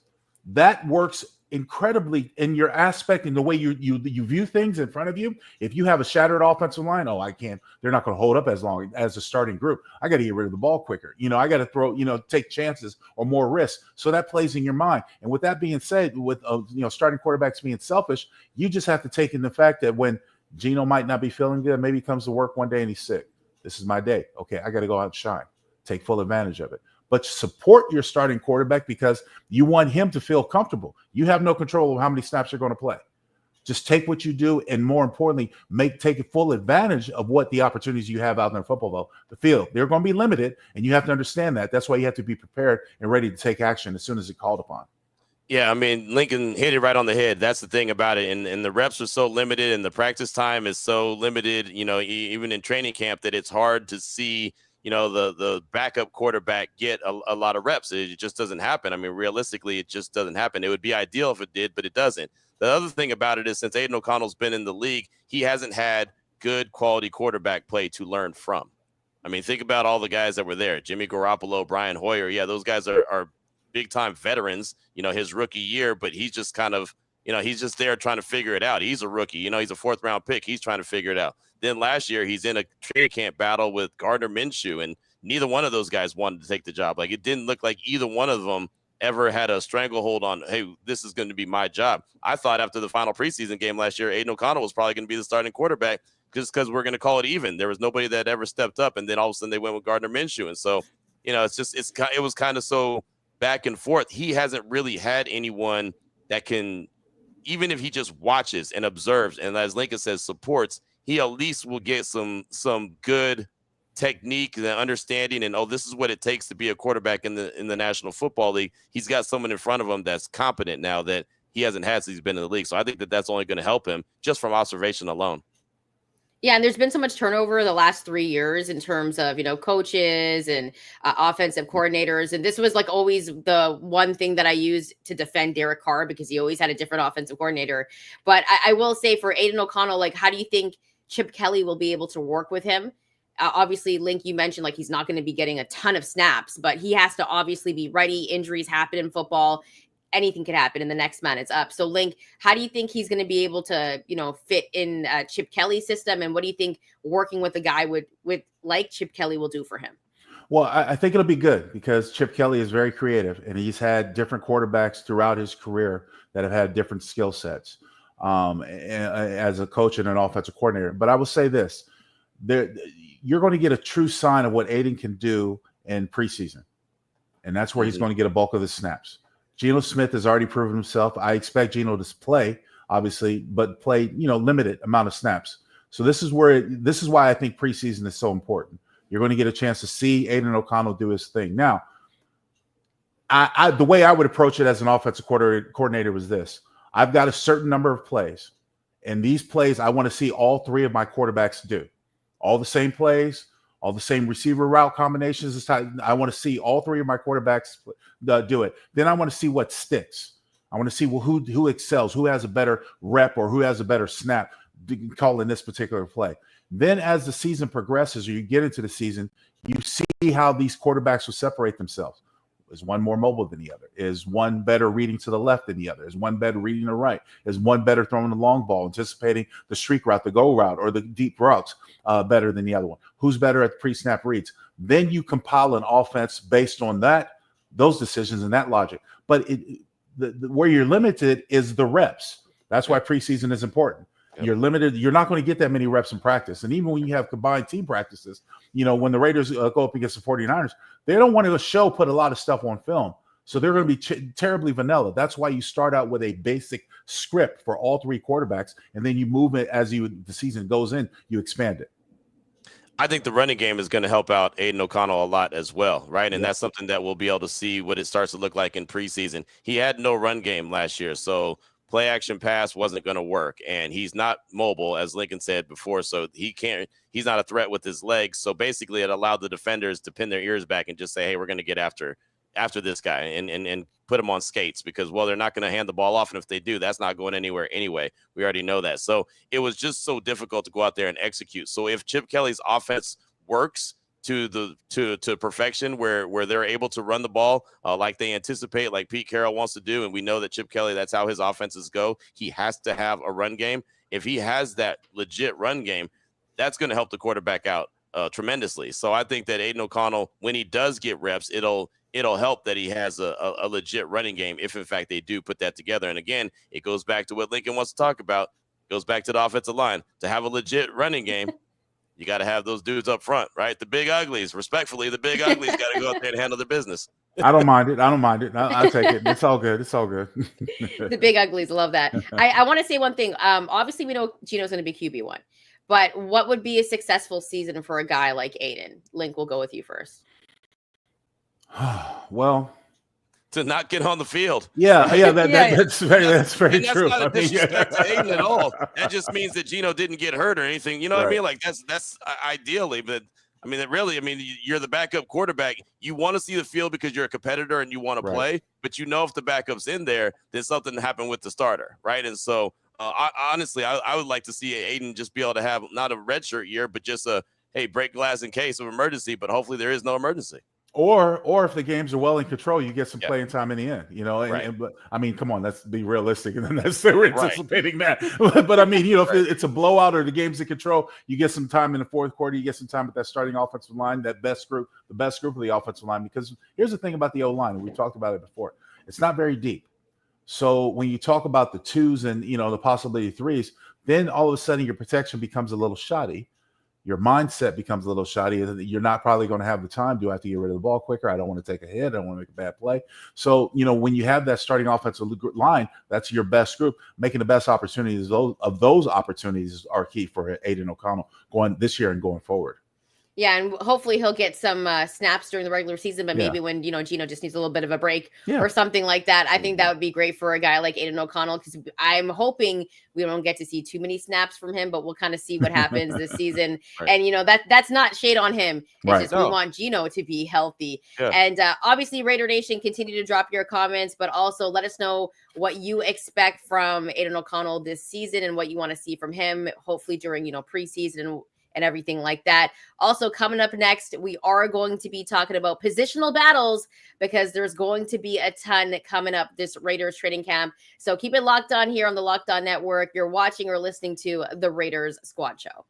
That works incredibly in your aspect in the way you view things in front of you. If you have a shattered offensive line, they're not going to hold up as long as a starting group. I got to get rid of the ball quicker. I got to throw, take chances or more risks. So that plays in your mind. And with that being said, with starting quarterbacks being selfish, you just have to take in the fact that when Geno might not be feeling good, maybe he comes to work one day and he's sick. This is my day. Okay, I got to go out and shine. Take full advantage of it. But support your starting quarterback because you want him to feel comfortable. You have no control of how many snaps you're going to play. Just take what you do, and more importantly, take full advantage of what the opportunities you have out in the football field. They're going to be limited, and you have to understand that. That's why you have to be prepared and ready to take action as soon as it's called upon. Yeah, I mean, Lincoln hit it right on the head. That's the thing about it. And the reps are so limited and the practice time is so limited, even in training camp, that it's hard to see the backup quarterback get a lot of reps. It just doesn't happen. I mean, realistically, it just doesn't happen. It would be ideal if it did, but it doesn't. The other thing about it is since Aiden O'Connell's been in the league, he hasn't had good quality quarterback play to learn from. I mean, think about all the guys that were there. Jimmy Garoppolo, Brian Hoyer. Yeah, those guys are big-time veterans, his rookie year, but he's just kind of, he's just there trying to figure it out. He's a rookie. He's a 4th-round pick. He's trying to figure it out. Then last year, he's in a training camp battle with Gardner Minshew, and neither one of those guys wanted to take the job. Like, it didn't look like either one of them ever had a stranglehold on, hey, this is going to be my job. I thought after the final preseason game last year, Aiden O'Connell was probably going to be the starting quarterback just because we're going to call it even. There was nobody that ever stepped up, and then all of a sudden they went with Gardner Minshew. And so, it was kind of so back and forth. He hasn't really had anyone that can, even if he just watches and observes, and as Lincoln says, supports, he at least will get some good technique and understanding, and this is what it takes to be a quarterback in the National Football League. He's got someone in front of him that's competent now that he hasn't had since he's been in the league. So I think that that's only going to help him just from observation alone. Yeah, and there's been so much turnover the last 3 years in terms of, coaches and offensive coordinators. And this was like always the one thing that I used to defend Derek Carr, because he always had a different offensive coordinator. But I will say for Aiden O'Connell, like, how do you think Chip Kelly will be able to work with him? Obviously, Link, you mentioned like he's not going to be getting a ton of snaps, but he has to obviously be ready. Injuries happen in football. Anything could happen, and the next man it's up. So, Link, how do you think he's going to be able to, fit in Chip Kelly's system? And what do you think working with a guy with like Chip Kelly will do for him? Well, I think it'll be good because Chip Kelly is very creative, and he's had different quarterbacks throughout his career that have had different skill sets as a coach and an offensive coordinator. But I will say this, you're going to get a true sign of what Aiden can do in preseason, and that's where he's going to get a bulk of the snaps. Geno Smith has already proven himself. I expect Geno to play, obviously, but play, limited amount of snaps. So this is why I think preseason is so important. You're going to get a chance to see Aidan O'Connell do his thing. Now, the way I would approach it as an offensive coordinator was this. I've got a certain number of plays, and these plays I want to see all three of my quarterbacks do. All the same plays, all the same receiver route combinations. I want to see all three of my quarterbacks do it. Then I want to see what sticks. I want to see who excels, who has a better rep or who has a better snap calling this particular play. Then as the season progresses or you get into the season, you see how these quarterbacks will separate themselves. Is one more mobile than the other? Is one better reading to the left than the other? Is one better reading to the right? Is one better throwing the long ball, anticipating the streak route, the go route, or the deep routes better than the other one? Who's better at the pre-snap reads? Then you compile an offense based on those decisions and that logic. But where you're limited is the reps. That's why preseason is important. Yep. You're limited. You're not going to get that many reps in practice. And even when you have combined team practices, when the Raiders go up against the 49ers, they don't want to put a lot of stuff on film. So they're going to be terribly vanilla. That's why you start out with a basic script for all three quarterbacks, and then you move it as the season goes in, you expand it. I think the running game is going to help out Aiden O'Connell a lot as well, right? And that's something that we'll be able to see what it starts to look like in preseason. He had no run game last year, so play action pass wasn't going to work, and he's not mobile, as Lincoln said before, so he's not a threat with his legs. So basically it allowed the defenders to pin their ears back and just say, hey, we're going to get after this guy and put him on skates, because they're not going to hand the ball off, and if they do, that's not going anywhere anyway. We already know that. So it was just so difficult to go out there and execute. So if Chip Kelly's offense works to perfection, where they're able to run the ball like they anticipate, like Pete Carroll wants to do, and we know that Chip Kelly, that's how his offenses go. He has to have a run game. If he has that legit run game, that's going to help the quarterback out tremendously. So I think that Aiden O'Connell, when he does get reps, it'll help that he has a legit running game, if in fact they do put that together. And again, it goes back to what Lincoln wants to talk about. It goes back to the offensive line. To have a legit running game, you got to have those dudes up front, right? The big uglies, respectfully, the big uglies got to go out there and handle their business. I don't mind it. I'll take it. It's all good. The big uglies, love that. I want to say one thing. Obviously, we know Geno's going to be QB1, but what would be a successful season for a guy like Aiden? Link, we'll go with you first. Well, to not get on the field. That's very true. That's not a disrespect to Aiden at all. That just means that Geno didn't get hurt or anything. You know what I mean? Like that's ideally, but you're the backup quarterback. You want to see the field because you're a competitor and you want to play, but if the backup's in there, then something happened with the starter, right? And so honestly, I would like to see Aiden just be able to have not a redshirt year, but just break glass in case of emergency, but hopefully there is no emergency. Or if the games are well in control, you get some playing time in the end, but I mean, come on, let's be realistic. And then we're anticipating that. But if it's a blowout or the game's in control, you get some time in the fourth quarter, you get some time with that starting offensive line, the best group of the offensive line. Because here's the thing about the O-line, and we talked about it before. It's not very deep. So when you talk about the twos and, the possibility threes, then all of a sudden your protection becomes a little shoddy. Your mindset becomes a little shoddy. You're not probably going to have the time. Do I have to get rid of the ball quicker? I don't want to take a hit. I don't want to make a bad play. So, when you have that starting offensive line, that's your best group. Making the best opportunities of those opportunities are key for Aiden O'Connell going this year and going forward. Yeah, and hopefully he'll get some snaps during the regular season, but maybe when, Geno just needs a little bit of a break or something like that. I think that would be great for a guy like Aidan O'Connell, because I'm hoping we don't get to see too many snaps from him, but we'll kind of see what happens this season. Right. And, that's not shade on him. It's just we want Geno to be healthy. Yeah. And obviously, Raider Nation, continue to drop your comments, but also let us know what you expect from Aidan O'Connell this season and what you want to see from him, hopefully during, preseason and everything like that. Also, coming up next, we are going to be talking about positional battles, because there's going to be a ton coming up this Raiders training camp. So keep it locked on here on the Locked On Network. You're watching or listening to the Raiders Squad Show.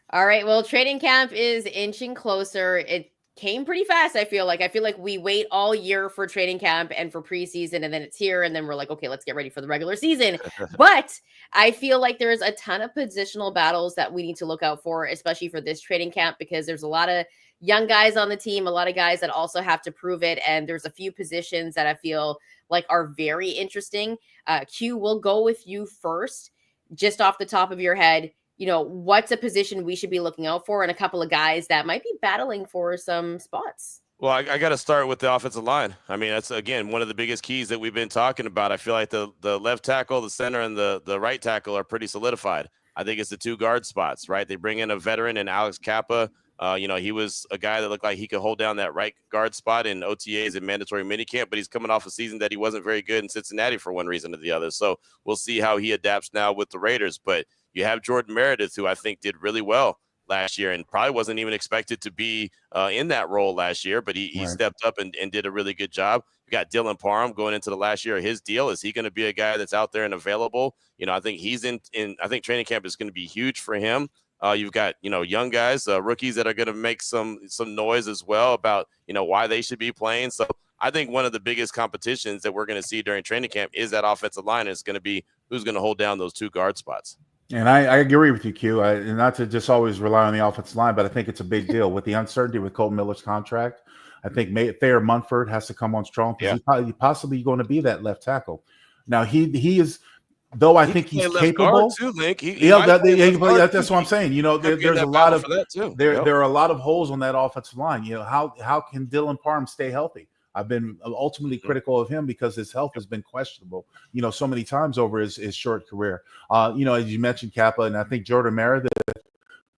All right, well, training camp is inching closer. It came pretty fast. I feel like we wait all year for training camp and for preseason, and then it's here, and then we're like, okay, let's get ready for the regular season. But I feel like there's a ton of positional battles that we need to look out for, especially for this training camp, because there's a lot of young guys on the team, a lot of guys that also have to prove it, and there's a few positions that I feel like are very interesting. Q, we'll go with you first, just off the top of your head. What's a position we should be looking out for, and a couple of guys that might be battling for some spots? Well, I got to start with the offensive line. I mean, that's, again, one of the biggest keys that we've been talking about. I feel like the left tackle, the center, and the right tackle are pretty solidified. I think it's the two guard spots, right? They bring in a veteran in Alex Kappa. He was a guy that looked like he could hold down that right guard spot in OTAs and mandatory minicamp, but he's coming off a season that he wasn't very good in Cincinnati for one reason or the other. So we'll see how he adapts now with the Raiders. But you have Jordan Meredith, who I think did really well last year and probably wasn't even expected to be in that role last year, but he stepped up and did a really good job. You got Dylan Parham going into the last year of his deal. Is he going to be a guy that's out there and available? I think he's in I think training camp is going to be huge for him. You've got, young guys, rookies that are going to make some noise as well about, why they should be playing. So I think one of the biggest competitions that we're going to see during training camp is that offensive line. It's going to be who's going to hold down those two guard spots. And I agree with you, Q. And not to just always rely on the offensive line, but I think it's a big deal with the uncertainty with Colton Miller's contract. I think Thayer Munford has to come on strong, because he's possibly going to be that left tackle. Now he is, though I think he's capable. Too, Link. That's what I'm saying. There's a lot of there are a lot of holes on that offensive line. How can Dylan Parham stay healthy? I've been ultimately critical of him because his health has been questionable, so many times over his short career. As you mentioned, Kappa, and I think Jordan Meredith,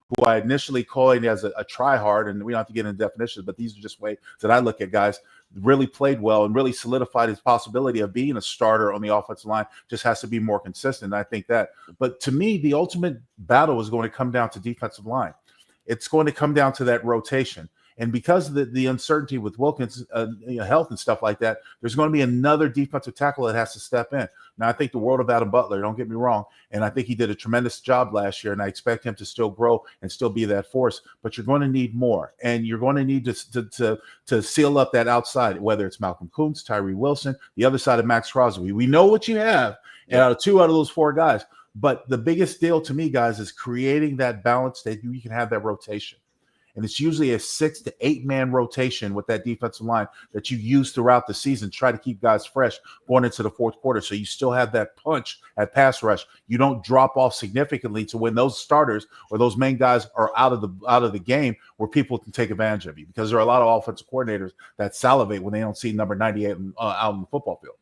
who I initially coined as a try-hard, and we don't have to get into definitions, but these are just ways that I look at guys, really played well and really solidified his possibility of being a starter on the offensive line. Just has to be more consistent. I think that. But to me, the ultimate battle is going to come down to defensive line. It's going to come down to that rotation. And because of the uncertainty with Wilkins' health and stuff like that, there's going to be another defensive tackle that has to step in. Now, I think the world of Adam Butler, don't get me wrong, and I think he did a tremendous job last year, and I expect him to still grow and still be that force. But you're going to need more, and you're going to need to seal up that outside, whether it's Malcolm Kuntz, Tyree Wilson, the other side of Max Crosby. We know what you have, and two out of those four guys. But the biggest deal to me, guys, is creating that balance that you can have that rotation. And it's usually a 6 to 8 man rotation with that defensive line that you use throughout the season. Try to keep guys fresh going into the fourth quarter, so you still have that punch at pass rush. You don't drop off significantly to when those starters or those main guys are out of the game, where people can take advantage of you, because there are a lot of offensive coordinators that salivate when they don't see number 98 out on the football field.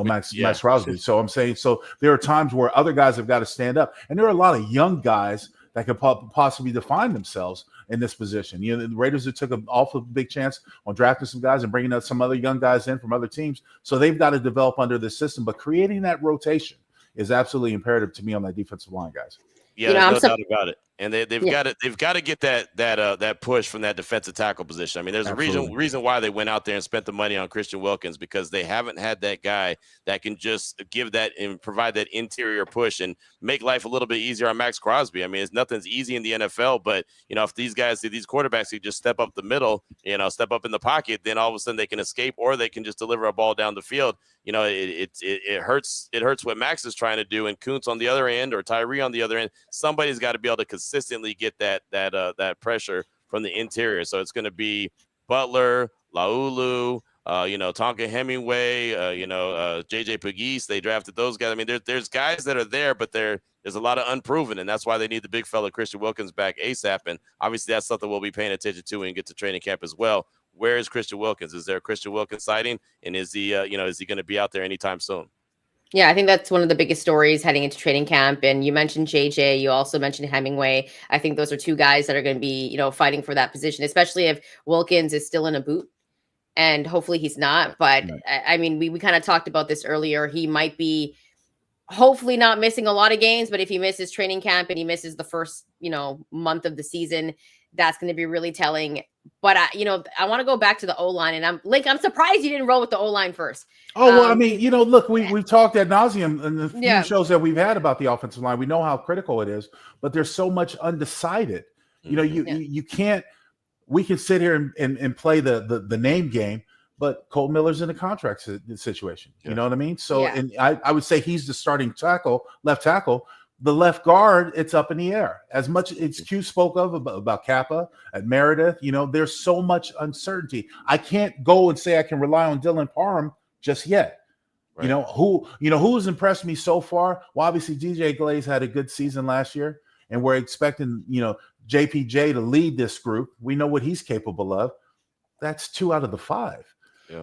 Max Crosby. So I'm saying, there are times where other guys have got to stand up, and there are a lot of young guys that could possibly define themselves in this position. The Raiders took an awful big chance on drafting some guys and bringing out some other young guys in from other teams. So they've got to develop under this system. But creating that rotation is absolutely imperative to me on that defensive line, guys. Yeah, no doubt about it. And they've got to get that push from that defensive tackle position. I mean, there's Absolutely. a reason why they went out there and spent the money on Christian Wilkins, because they haven't had that guy that can just give that and provide that interior push and make life a little bit easier on Max Crosby. I mean, nothing's easy in the NFL, but if these quarterbacks could just step up the middle, step up in the pocket, then all of a sudden they can escape, or they can just deliver a ball down the field. It hurts. It hurts what Max is trying to do, and Kuntz on the other end or Tyree on the other end. Somebody's got to be able to consistently get that pressure from the interior. So it's going to be Butler, Laulu, Tonka Hemingway, JJ Pegues. They drafted those guys. I mean, there's guys that are there, but there's a lot of unproven, and that's why they need the big fella Christian Wilkins back ASAP. And obviously, that's something we'll be paying attention to when we get to training camp as well. Where is Christian Wilkins? Is there a Christian Wilkins sighting? And is he going to be out there anytime soon? Yeah, I think that's one of the biggest stories heading into training camp. And you mentioned JJ, you also mentioned Hemingway. I think those are two guys that are going to be, fighting for that position, especially if Wilkins is still in a boot. And hopefully he's not. But I mean, we kind of talked about this earlier. He might be hopefully not missing a lot of games, but if he misses training camp and he misses the first, month of the season, that's going to be really telling. But I want to go back to the O-line, and I'm surprised you didn't roll with the O-line first. Oh, well, I mean, look, we've talked ad nauseum in the few shows that we've had about the offensive line. We know how critical it is, but there's so much undecided. You can't. We can sit here and play the name game, but Cole Miller's in a contract situation. Yeah. You know what I mean? So, and I would say he's the starting left tackle. The left guard, it's up in the air. As much as Q spoke about Kappa at Meredith, there's so much uncertainty. I can't go and say I can rely on Dylan Parham just yet. Right. Who's impressed me so far? Well, obviously DJ Glaze had a good season last year, and we're expecting, JPJ to lead this group. We know what he's capable of. That's 2 out of the 5.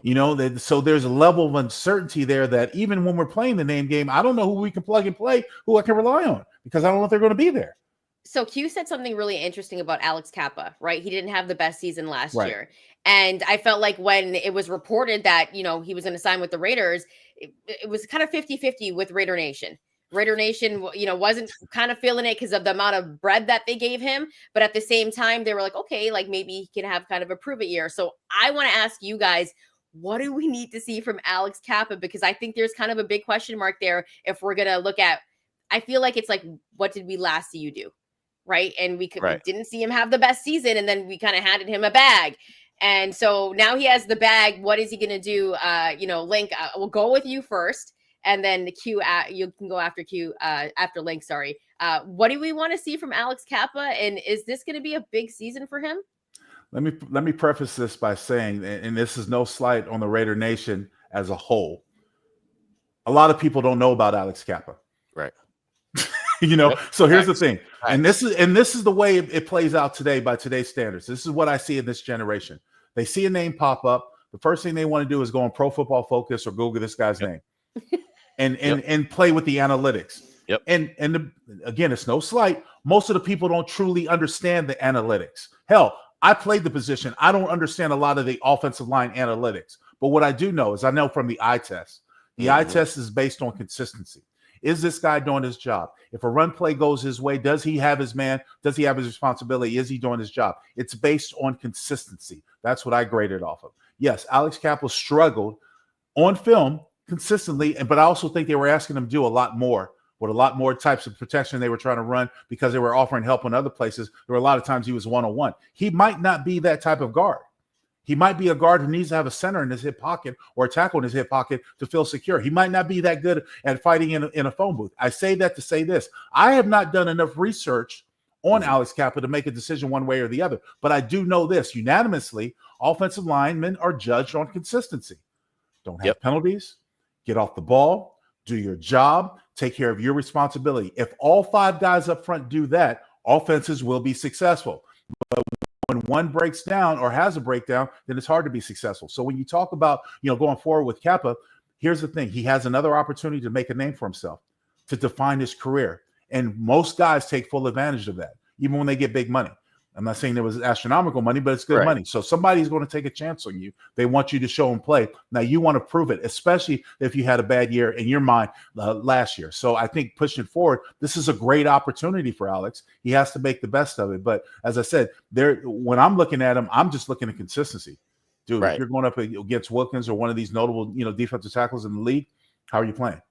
Yep. So there's a level of uncertainty there that even when we're playing the name game, I don't know who we can plug and play, who I can rely on, because I don't know if they're going to be there. So Q said something really interesting about Alex Kappa, right? He didn't have the best season last year. And I felt like when it was reported that, he was going to sign with the Raiders, it was kind of 50-50 with Raider Nation. Raider Nation, wasn't kind of feeling it because of the amount of bread that they gave him. But at the same time, they were like, okay, like maybe he can have kind of a prove it year. So I want to ask you guys, what do we need to see from Alex Kappa? Because I think there's kind of a big question mark there if we're going to look at, I feel like it's like, what did we last see you do? Right. And we didn't see him have the best season. And then we kind of handed him a bag. And so now he has the bag. What is he going to do? Link, we'll go with you first. And then the Q, you can go after Q, after Link, sorry. What do we want to see from Alex Kappa? And is this going to be a big season for him? Let me preface this by saying, and this is no slight on the Raider Nation as a whole, a lot of people don't know about Alex Kappa. Right. So here's the thing. And this is the way it plays out today by today's standards. This is what I see in this generation. They see a name pop up. The first thing they want to do is go on Pro Football Focus or Google this guy's name and play with the analytics. Yep. And again, it's no slight. Most of the people don't truly understand the analytics. Hell, I played the position. I don't understand a lot of the offensive line analytics. But what I do know is I know from the eye test. The eye test is based on consistency. Is this guy doing his job? If a run play goes his way, does he have his man? Does he have his responsibility? Is he doing his job? It's based on consistency. That's what I graded off of. Yes, Alex Kappa struggled on film consistently, but I also think they were asking him to do a lot more with a lot more types of protection they were trying to run because they were offering help in other places. There were a lot of times he was one-on-one. He might not be that type of guard. He might be a guard who needs to have a center in his hip pocket or a tackle in his hip pocket to feel secure. He might not be that good at fighting in a phone booth. I say that to say this. I have not done enough research on Alex Kappa to make a decision one way or the other. But I do know this. Unanimously, offensive linemen are judged on consistency. Don't have penalties. Get off the ball. Do your job. Take care of your responsibility. If all 5 guys up front do that, offenses will be successful. But when one breaks down or has a breakdown, then it's hard to be successful. So when you talk about, going forward with Kappa, here's the thing. He has another opportunity to make a name for himself, to define his career. And most guys take full advantage of that, even when they get big money. I'm not saying it was astronomical money, but it's good Right. money. So somebody's going to take a chance on you. They want you to show and play. Now you want to prove it, especially if you had a bad year in your mind last year. So I think pushing forward, this is a great opportunity for Alex. He has to make the best of it. But as I said, when I'm looking at him, I'm just looking at consistency. Dude, Right. if you're going up against Wilkins or one of these notable, defensive tackles in the league, how are you playing?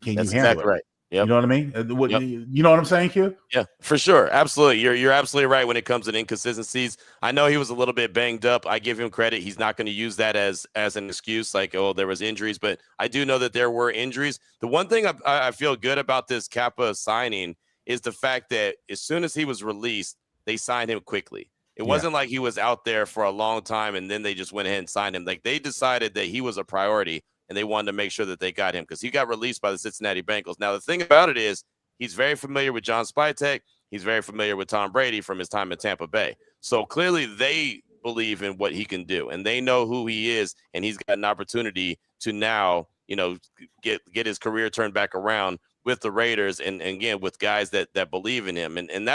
Can That's you handle exactly it? right. Yep. You know what I mean? Yep. You know what I'm saying, Q? Yeah, for sure. Absolutely. You're absolutely right when it comes to inconsistencies. I know he was a little bit banged up. I give him credit. He's not going to use that as an excuse, like, oh, there was injuries, but I do know that there were injuries. The one thing I feel good about this Kappa signing is the fact that as soon as he was released, they signed him quickly. It wasn't like he was out there for a long time and then they just went ahead and signed him. Like, they decided that he was a priority and they wanted to make sure that they got him because he got released by the Cincinnati Bengals. Now, the thing about it is, he's very familiar with John Spytek. He's very familiar with Tom Brady from his time in Tampa Bay. So clearly they believe in what he can do, and they know who he is, and he's got an opportunity to now, get his career turned back around with the Raiders and again, with guys that believe in him. And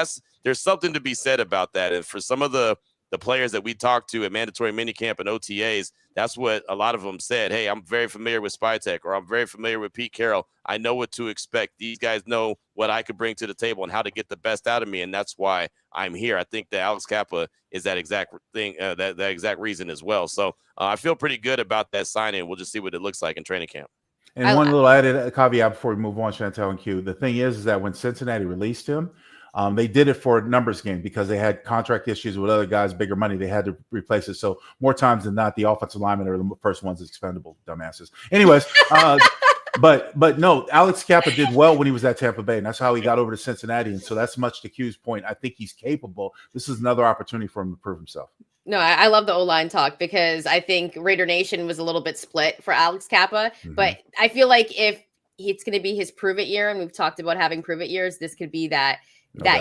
there's something to be said about that. And for some of the players that we talked to at mandatory minicamp and OTAs, that's what a lot of them said. Hey, I'm very familiar with Spytek, or I'm very familiar with Pete Carroll. I know what to expect. These guys know what I could bring to the table and how to get the best out of me, and that's why I'm here. I think that Alex Kappa is that exact thing, that exact reason as well. So I feel pretty good about that signing. We'll just see what it looks like in training camp. And one little added caveat before we move on, Chantel and Q. The thing is that when Cincinnati released him, they did it for a numbers game because they had contract issues with other guys, bigger money. They had to replace it. So more times than not, the offensive linemen are the first ones expendable, dumbasses. Anyways, but no, Alex Kappa did well when he was at Tampa Bay, and that's how he got over to Cincinnati. And so that's much to Q's point. I think he's capable. This is another opportunity for him to prove himself. No, I love the O-line talk because I think Raider Nation was a little bit split for Alex Kappa. Mm-hmm. But I feel like if it's going to be his prove it year, and we've talked about having prove it years, this could be that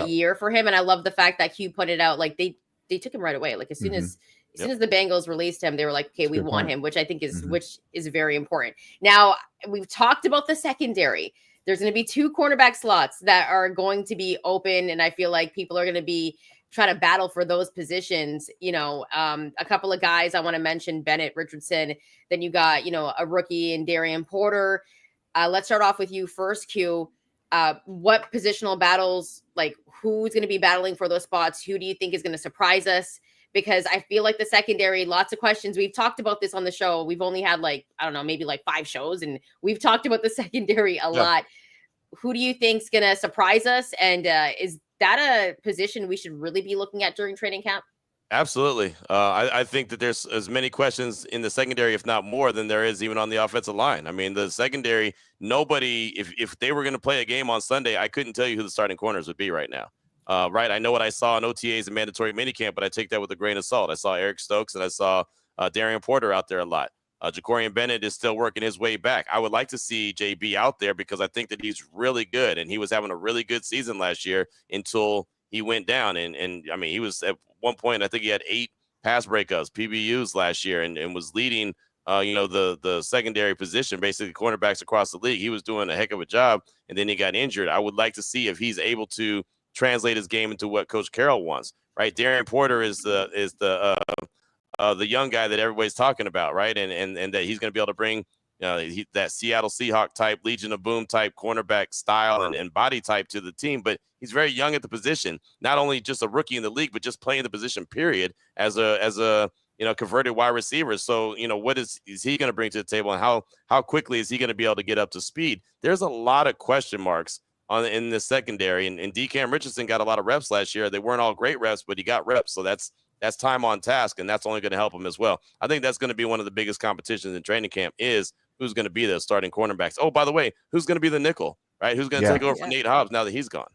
year for him. And I love the fact that Q put it out. Like they took him right away. Like as soon as the Bengals released him, they were like, okay, we want him, which I think is which is very important. Now we've talked about the secondary. There's going to be 2 cornerback slots that are going to be open. And I feel like people are going to be trying to battle for those positions. A couple of guys I want to mention, Bennett, Richardson. Then you got, a rookie in Darian Porter. Let's start off with you first, Q. What positional battles, like who's going to be battling for those spots? Who do you think is going to surprise us? Because I feel like the secondary, lots of questions. We've talked about this on the show. We've only had maybe 5 shows, and we've talked about the secondary a lot. Who do you think is going to surprise us? And is that a position we should really be looking at during training camp? Absolutely. I think that there's as many questions in the secondary, if not more, than there is even on the offensive line. I mean, the secondary, nobody, if they were going to play a game on Sunday, I couldn't tell you who the starting corners would be right now. Right. I know what I saw in OTAs and mandatory minicamp, but I take that with a grain of salt. I saw Eric Stokes and I saw Darian Porter out there a lot. Jacorian Bennett is still working his way back. I would like to see JB out there because I think that he's really good, and he was having a really good season last year until he went down. And I mean, he was at one point, I think he had 8 pass breakups, PBUs last year, and was leading, the secondary position, basically cornerbacks across the league. He was doing a heck of a job, and then he got injured. I would like to see if he's able to translate his game into what Coach Carroll wants, right? Darian Porter is the young guy that everybody's talking about, right? And that he's going to be able to bring that Seattle Seahawk type, Legion of Boom type cornerback style and body type to the team. But he's very young at the position, not only just a rookie in the league, but just playing the position, period, as a converted wide receiver. So, what is he going to bring to the table, and how quickly is he going to be able to get up to speed? There's a lot of question marks in the secondary, and DeCam Richardson got a lot of reps last year. They weren't all great reps, but he got reps. So that's time on task, and that's only going to help him as well. I think that's going to be one of the biggest competitions in training camp is who's going to be the starting cornerbacks. Oh, by the way, who's going to be the nickel, right? Who's going to take over for Nate Hobbs now that he's gone?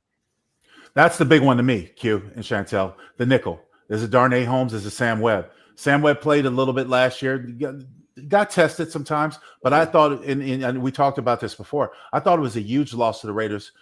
That's the big one to me, Q and Chantel, the nickel. There's a Darnay Holmes, there's a Sam Webb. Sam Webb played a little bit last year, got tested sometimes, but I thought, and we talked about this before, I thought it was a huge loss to the Raiders,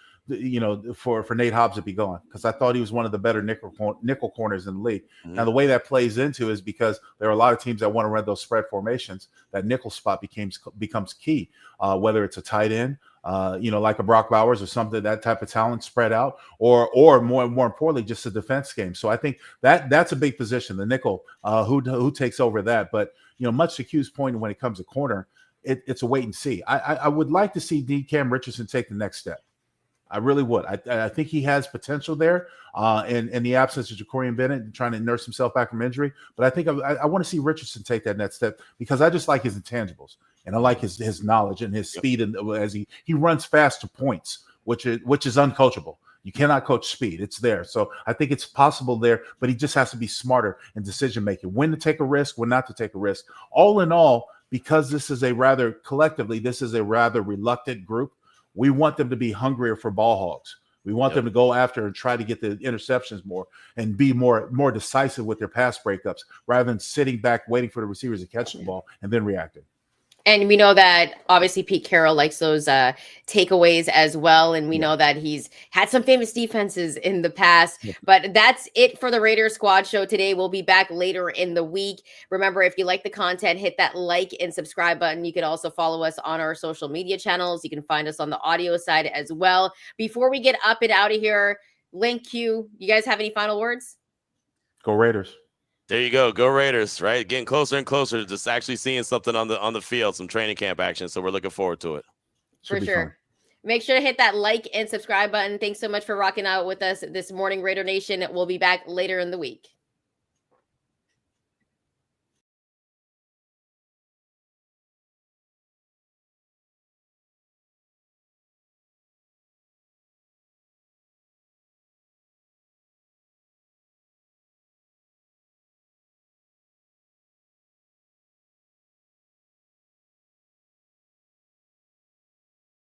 for Nate Hobbs to be gone, because I thought he was one of the better nickel corners in the league. Mm-hmm. Now, the way that plays into is because there are a lot of teams that want to run those spread formations. That nickel spot becomes key, whether it's a tight end, like a Brock Bowers or something, that type of talent spread out, or more importantly, just a defense game. So I think that's a big position, the nickel, who takes over that. But much to Q's point, when it comes to corner, it's a wait and see. I would like to see Cam Richardson take the next step. I really would. I think he has potential there, in the absence of Jacorian Bennett trying to nurse himself back from injury. But I think I want to see Richardson take that next step, because I just like his intangibles, and I like his knowledge and his speed, and as he runs fast to points, which is uncoachable. You cannot coach speed. It's there. So I think it's possible there, but he just has to be smarter in decision making, when to take a risk, when not to take a risk. All in all, because this is a rather reluctant group, we want them to be hungrier for ball hogs. We want them to go after and try to get the interceptions more, and be more decisive with their pass breakups, rather than sitting back waiting for the receivers to catch the ball and then reacting. And we know that obviously Pete Carroll likes those takeaways as well. And we know that he's had some famous defenses in the past. But that's it for the Raiders Squad Show today. We'll be back later in the week. Remember, if you like the content, hit that like and subscribe button. You can also follow us on our social media channels. You can find us on the audio side as well. Before we get up and out of here, Link, Q, you guys have any final words? Go Raiders. There you go. Go Raiders, right? Getting closer and closer to just actually seeing something on the field, some training camp action. So we're looking forward to it. For sure. Fun. Make sure to hit that like and subscribe button. Thanks so much for rocking out with us this morning, Raider Nation. We'll be back later in the week.